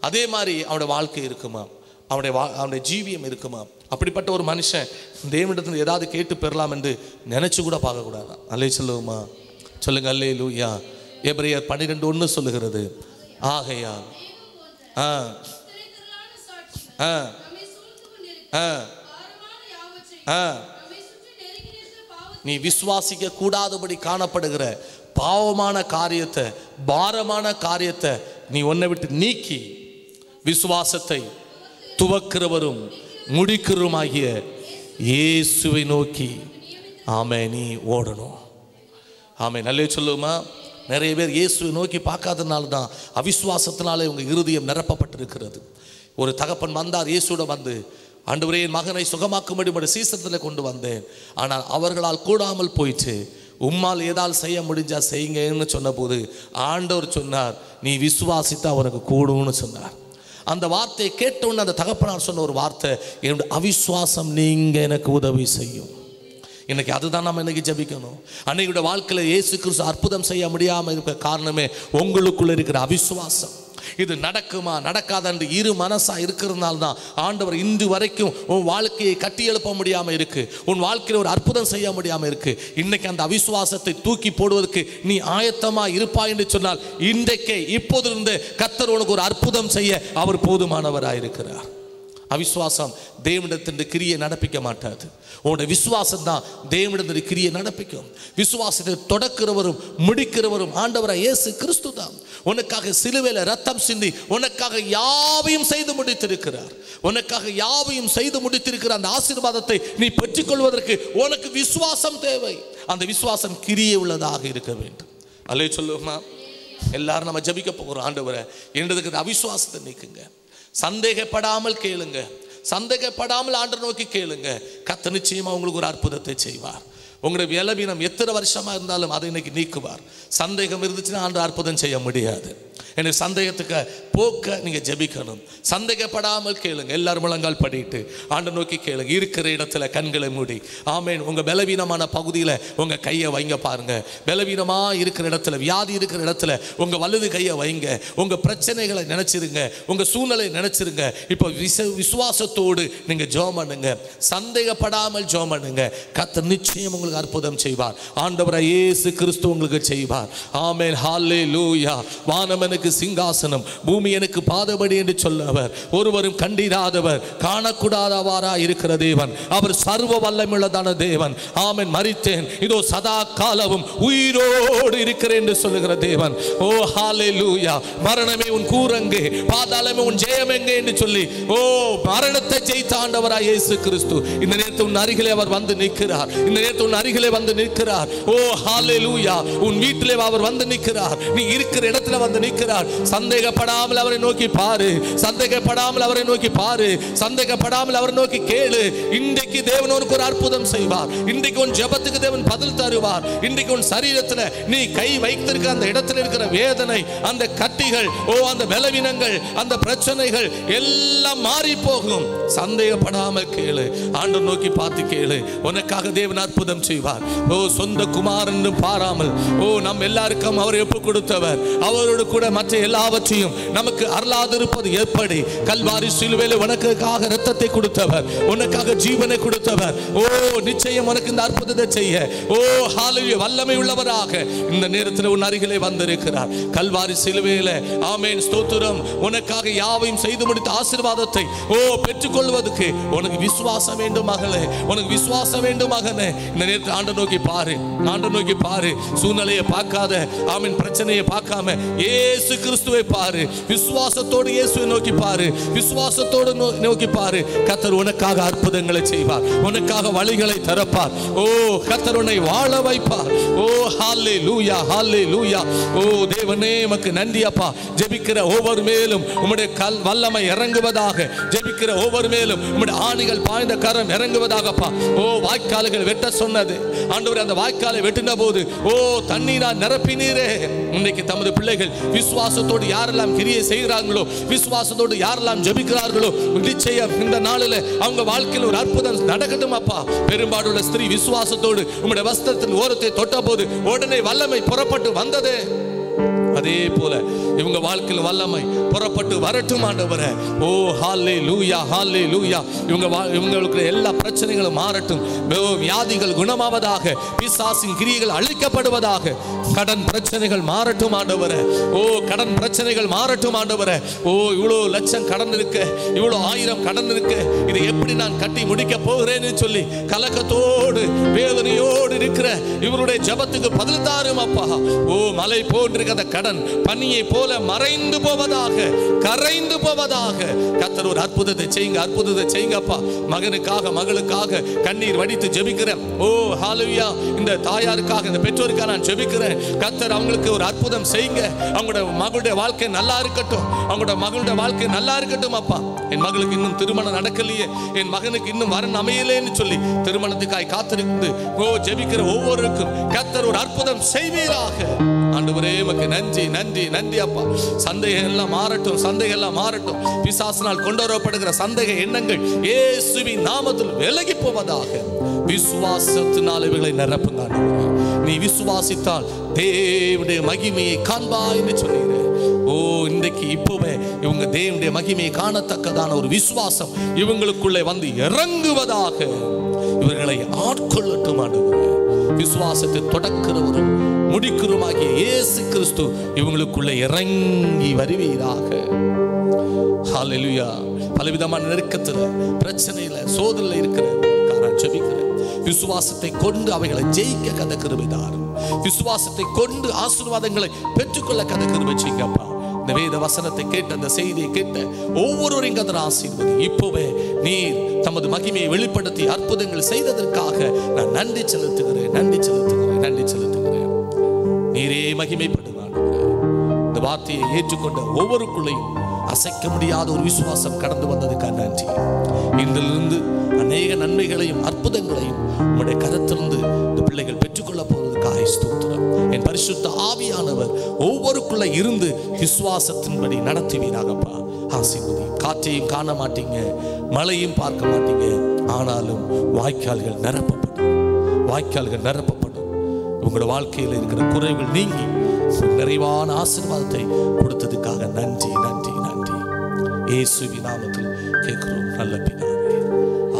அதே மாதிரி அவனுடைய வாழ்க்கை இருக்குமா, அவனுடைய ஜீவியம் இருக்குமா. அப்படிப்பட்ட ஒரு மனுஷன் தேவனிடத்தில் ஏதாவது கேட்டு பெறலாம் என்று நினைச்சு கூட பார்க்க கூடாது. அல்லே சொல்லுவோமா. சொல்லுங்க அல்லேலூயா. எபிரேயர் 12:1 சொல்லுகிறது. ஆகையால் நீ விசுவாசிக்க கூடாதபடி காணப்படுகிற பாவமான காரியத்தை, பாரமான காரியத்தை நீ உன்னை விட்டு நீக்கி விசுவாசத்தை துவக்கிறவரும் முடிக்கிறவருமாகிய இயேசுவை நோக்கி ஆமென் நீ ஓடணும். ஆமென். நல்ல சொல்லுமா. நிறைய பேர் இயேசுவை நோக்கி பார்க்காதனால தான் அவிசுவாசத்தினாலே உங்க இருதயம் நிரப்பப்பட்டிருக்கிறது. ஒரு தகப்பன் வந்தார், இயேசுட வந்து ஆண்டவரே, என் மகனை சுகமாக்கும்படி உம்முடைய சீசத்தில் கொண்டு வந்தேன், ஆனால் அவர்களால் கூடாமல் போயிட்டு, உம்மால் ஏதால் செய்ய முடிஞ்சா செய்யுங்கன்னு சொன்னபோது ஆண்டவர் சொன்னார், நீ விசுவாசித்தா அவனுக்கு கூடும்னு சொன்னார். அந்த வார்த்தையை கேட்டவுடனே அந்த தகப்பனார் சொன்ன ஒரு வார்த்தை, என்னுடைய அவிசுவாசம் நீங்க எனக்கு உதவி செய்யும். இன்னைக்கு அதுதான் நம்ம இன்னைக்கு ஜெபிக்கணும். அன்னையோட வாழ்க்கையில் இயேசு கிறிஸ்து அற்புதம் செய்ய முடியாமல் இருக்க காரணமே உங்களுக்குள்ள இருக்கிற அவிசுவாசம். இது நடக்குமா நடக்காத என்று இரு மனசா இருக்கிறதுனால தான் ஆண்டவர் இன்று வரைக்கும் உன் வாழ்க்கையை கட்டி எழுப்ப முடியாம இருக்கு, உன் வாழ்க்கையில் ஒரு அற்புதம் செய்ய முடியாம இருக்கு. இன்னைக்கு அந்த அவிசுவாசத்தை தூக்கி போடுவதற்கு நீ ஆயத்தமா இருப்பாய் என்று சொன்னால், இன்றைக்கே இப்போதிருந்து கர்த்தர் உனக்கு ஒரு அற்புதம் செய்ய அவர் போதுமானவராயிருக்கிறார். அவிசுவாசம் தேவனிடத்தின் கிரியை நடப்பிக்க மாட்டாது. உன்னுடைய விசுவாசம் தான் தேவனிடத்தின் கிரியை நடப்பிக்கும். விசுவாசத்தை தொடக்கிறவரும் முடிக்கிறவரும் ஆண்டவராய் இயேசு கிறிஸ்து தான். உனக்காக சிலுவையில் ரத்தம் சிந்தி உனக்காக யாவையும் செய்து முடித்திருக்கிறார். உனக்காக யாவையும் செய்து முடித்திருக்கிற அந்த ஆசீர்வாதத்தை நீ பெற்றுக்கொள்வதற்கு உனக்கு விசுவாசம் தேவை. அந்த விசுவாசம் கிரியை உள்ளதாக இருக்க வேண்டும். அல்லே சொல்லுமா, எல்லாரும் நம்ம ஜெபிக்க போகிறோம். ஆண்டவரே, என்னதுக்கு அவிசுவாசத்தை நீக்குங்க. சந்தேகப்படாமல் கேளுங்க, சந்தேகப்படாமல் ஆண்டவரை நோக்கி கேளுங்க. கர்த்தர் நிச்சயமா உங்களுக்கு ஒரு அற்புதத்தை செய்வார். உங்களுடைய பலவீனம் எத்தனை வருஷமா இருந்தாலும் அதை இன்னைக்கு நீக்குவார். சந்தேகம் இருந்துச்சுன்னா ஆண்டவர் அற்புதம் செய்ய முடியாது. எனக்கு சந்தேகத்துக்கு போக்க நீங்க ஜெபிக்கணும். சந்தேகப்படாமல் கேளுங்க. எல்லாரும் முழங்கால் படிட்டு ஆண்டவரை நோக்கி கேளுங்க. இருக்கிற இடத்துல கண்களை மூடி, ஆமேன். உங்க பலவீனமான பகுதியில் உங்க கையை வைங்க பாருங்க. பலவீனமா இருக்கிற இடத்துல, வியாதி இருக்கிற இடத்துல உங்க வலது கையை வைங்க. உங்க பிரச்சனைகளை நினைச்சிருங்க, உங்க சூழ்நிலை நினைச்சிருங்க. இப்போ விசுவாசத்தோடு நீங்க ஜெபம் பண்ணுங்க. சந்தேகப்படாமல் ஜெபம் பண்ணுங்க. கர்த்தர் நிச்சயம் உங்களுக்கு அற்புதம் செய்வார். ஆண்டவராய் இயேசு கிறிஸ்து உங்களுக்கு செய்வார். ஆமென், ஹல்லேலூயா. வானம் எனக்கு சிங்காசனம், பூமி எனக்கு பாதபடி என்று சொல்லவர், ஒருவரும் கண்டிராதவர், காணக்கூடாதவராய் இருக்கிற தேவன். அவர் சர்வ வல்லமையுள்ளதான தேவன். ஆமென். மரித்தேன், இதோ சதா காலமும் உயிரோடு இருக்கிறேன் என்று சொல்லுகிற தேவன். ஓ ஹல்லேலூயா. மரணமே உன் கூரங்கே, பாதாளமே உன் ஜெயமெங்கே என்று சொல்லி, ஓ மரணத்தை ஜெயித்த ஆண்டவராய் இயேசு கிறிஸ்து இந்த நேரத்தில் உன் அருகிலே அவர் வந்து நிற்கிறார். இந்த நேரத்தில் உன் அருகிலே வந்து நிற்கிறார். ஓ ஹல்லேலூயா. உன் வீட்டிலே அவர் வந்து நிற்கிறார். நீ இருக்கிற இடத்துல வந்து நிற்கிறார். சந்தேகப்படாமல் அவரை நோக்கி பாரு, சந்தேகப்படாமல் அவரை நோக்கி பாரு, சந்தேகப்படாமல் அவரை நோக்கி கேளு. இன்றைக்கு தேவன் உனக்கு ஒரு அற்புதம் செய்வார். இன்றைக்கு உன் ஜெபத்துக்கு தேவன் பதில் தருவார். இன்றைக்கு உன் சரீரத்தில் நீ கை வைத்திருக்கிற அந்த இடத்துல இருக்கிற வேதனை, அந்த கட்டிகள், ஓ அந்த பலவீனங்கள், அந்த பிரச்சனைகள் எல்லாம் மாறி போகும். சந்தேகப்படாமல் கேளு, ஆண்டவர் நோக்கி பார்த்து கேளு. உனக்காக தேவன் அற்புதம் செய்வார். ஓ சொந்த குமாரன் பாராமல், ஓ நம் எல்லாருக்கும் அவர் ஒப்பு கொடுத்தவர். அவரோடு கூட மற்ற எல்லாவற்றையும் நமக்கு அருளாதிருப்பது எப்படி? கல்வாரி சிலுவையில் உனக்காக இரத்தத்தை கொடுத்தவர், உனக்காக ஜீவனை கொடுத்தவர். ஓ நிச்சயம் உனக்கு இந்த அற்புதத்தை செய்ய, ஓ ஹல்லேலூயா, வல்லமை உள்ளவராக இந்த நேரத்தில் உன் அருகிலே வந்திருக்கிறார். கல்வாரி சிலுவையில், ஆமென், ஸ்தோத்திரம். உனக்காக யாவையும் செய்து முடித்த ஆசீர்வாதத்தை ஓ பெற்றுக்கொள்வதற்கு உனக்கு விசுவாசம் வேண்டும் மகளே, உனக்கு விசுவாசம் வேண்டும் மகனே. இந்த நேரத்தில் ஆண்டவரை நோக்கி பாரு, ஆண்டவரை நோக்கி பாரு. சூழ்நிலையை பார்க்காத, ஆமென், பிரச்சனையை பார்க்காம இயேசு கிறிஸ்துவை பாரு. விசுவாசத்தோடு இயேசுவை நோக்கி பாரு, விசுவாசத்தோடு நோக்கி பாரு. கர்த்தர் உனக்காக அற்புதங்களை செய்வார், உனக்காக வழிகளை திறப்பார். ஓ கர்த்தர் உன்னை வாழ வைப்பார். ஓ ஹல்லேலூயா, ஹல்லேலூயா. ஓ தேவனே உமக்கு நன்றி அப்பா. ஜெபிக்கிற ஒவ்வொரு மேலும் உம்முடைய வல்லமை இறங்குவதாக, ஜெபிக்கிற ஒவ்வொரு மேலும் உம்முடைய ஆணிகள் பாய்ந்த கரம் இறங்குவதாகப்பா. ஓ வாய்க்கால்கள் வெட்ட சொன்னது ஆண்டவரே, அந்த வாய்க்காலை வெட்டின போது ஓ தண்ணீரால் நிரப்பினீரே. இன்னைக்கு தமது பிள்ளைகள் விசுவாசத்தோடு யாரெல்லாம் கிரியை செய்கிறார்களோ, விசுவாசத்தோடு யாரெல்லாம் ஜெபிக்கிறார்களோ, நிச்சயம் இந்த நாளில் அவங்க வாழ்க்கையில் ஒரு அற்புதம் நடக்கட்டும் அப்பா. பெரும்பாடுள்ள ஸ்திரீ விசுவாசத்தோடு உம்முடைய வஸ்திரத்தின் ஓரத்தை தொட்ட போது உடனே வல்லமை புறப்பட்டு வந்ததே. அதே போல இவங்க வாழ்க்கையில் வல்லமை புறப்பட்டு வரட்டும் ஆண்டவரே. ஓ ஹல்லேலூயா, ஹல்லேலூயா. இவங்களுக்கு எல்லா பிரச்சனைகளும் மாறட்டும், வியாதிகள் குணமாவதாக, பிசாசின் கிரியைகள் அழிக்கப்படுவதாக, கடன் பிரச்சனைகள் மாறட்டும் ஆண்டவரே. ஓ கடன் பிரச்சனைகள் மாறட்டும் ஆண்டவரே. ஓ இவ்வளோ லட்சம் கடன் இருக்கு, இவ்வளோ 1000 கடன் இருக்கு, இதை எப்படி நான் கட்டி முடிக்க போகிறேன்னு சொல்லி கலக்கத்தோடு வேதனையோடு ஜெபிக்கிற இவருடைய ஜெபத்துக்கு பதில் தாரும் அப்பா. ஓ மலை போன்றிருக்கிற அந்த கடன் பனியை போல மறைந்து போவதாக, கரைந்து போவதாக. கர்த்தர் ஒரு அற்புதத்தை செய்யுங்க, அற்புதத்தை செய்யுங்கப்பா. மகனுக்காக மகளுக்காக கண்ணீர் வடித்து ஜெபிக்கிறேன். ஓ ஹalleluya. இந்த தாயாருக்காக இந்த பெற்றோருக்காக நான் ஜெபிக்கிறேன். கர்த்தர் அவங்களுக்கு ஒரு அற்புதம் செய்யுங்க. அவங்களுடைய மகளுடைய வாழ்க்கை நல்லா இருக்கட்டும், அவங்களுடைய மகளுடைய வாழ்க்கை நல்லா இருக்கட்டும் அப்பா. என் மகளுக்கு இன்னும் திருமணம் நடக்கலையே, என் மகனுக்கு இன்னும் வரன் அமையலேன்னு சொல்லி திருமணத்துக்காய் காத்திருந்து ஓ ஜெபிக்கிற ஒவ்வொருக்கும் கர்த்தர் ஒரு அற்புதம் செய்வீராக. ஆண்டவரே உமக்கு நன்றி நன்றி நன்றி அப்பா. சந்தேகம் எல்லாம் மாறட்டும், சந்தேகம் எல்லாம் மாறட்டும். பிசாசினால் கொண்டு வரப்படுகிற சந்தேக எண்ணங்கள் இயேசுவின் நாமத்தில் விலகி போவதாக. விசுவாசத்தினால் இவைகளை நிரப்புங்க. நீ விசுவாசித்தால் தேவனுடைய மகிமையை காண்பாய் என்று சொன்னீங்க. ஓ இன்றைக்கு இப்பவே இவங்க தேவனுடைய மகிமையை காணத்தக்கதான ஒரு விசுவாசம் இவங்களுக்குள்ளே வந்து இறங்குவதாக. இவர்களை ஆட்கொள்ளட்டும் ஆண்டவரே. விசுவாசத்தை தொடக்கிறவரும் முடிக்கிறோமாகிய இயேசு கிறிஸ்து இவங்களுக்குள்ளே இறங்கி வருவீராக. ஹalleluya. பலவிதமான நெருக்கத்தில், பிரச்சனையில, சோதனையில் இருக்கிற நான் ஜெபிக்கிறேன். விசுவாசத்தை கொண்டு அவைகளை ஜெயிக்க கதை கிருபை தாரும். விசுவாசத்தை கொண்டு ஆசீர்வாதங்களை பெற்றுக்கொள்ள கதை கிருபை செய்யுங்கப்பா. இந்த வேத வசனத்தை கேட்ட, அந்த செய்தியை கேட்ட ஒவ்வொருவரையும் கர்த்தர் ஆசீர்வதி. இப்போவே நீர் தமது மகிமையை வெளிப்படுத்தி அற்புதங்கள் செய்ததற்காக நான் நன்றி செலுத்துகிறேன், நன்றி செலுத்துகிறேன், நன்றி செலுத்துகிறேன். நீரே மகிமைப்படுவார். இந்த வார்த்தையை ஏற்றுக்கொண்ட ஒவ்வொருக்குள்ளையும் அசைக்க முடியாத ஒரு விசுவாசம் கடந்து வந்ததுக்காக நன்றி. இன்றிலிருந்து அநேக நன்மைகளையும் அற்புதங்களையும் உங்களுடைய கரத்திலிருந்து இந்த பிள்ளைகள் பெற்றுக்கொள்ள போவதற்காக ஸ்தோத்திரம். என் பரிசுத்த ஆவியானவர் ஒவ்வொருக்குள்ள இருந்து விசுவாசத்தின்படி நடத்துவீராகப்பா. ஆசீர்வதி. காற்றையும் காண மாட்டீங்க, மழையும் பார்க்க மாட்டீங்க, ஆனாலும் வாய்க்கால்கள் நிரப்பப்படும், வாய்க்கால்கள் நிரப்பப்படும். உங்களோட வாழ்க்கையில் இருக்கிற குறைகள் நீங்கி நிறைவான ஆசீர்வாதத்தை கொடுத்ததுக்காக நன்றி நன்றி நன்றி. இயேசுவின் நாமத்தில் கேட்கிறோம் நல்ல பிதாவே.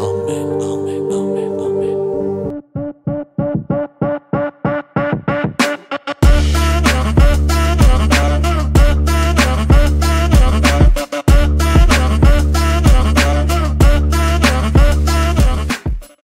ஆமென்.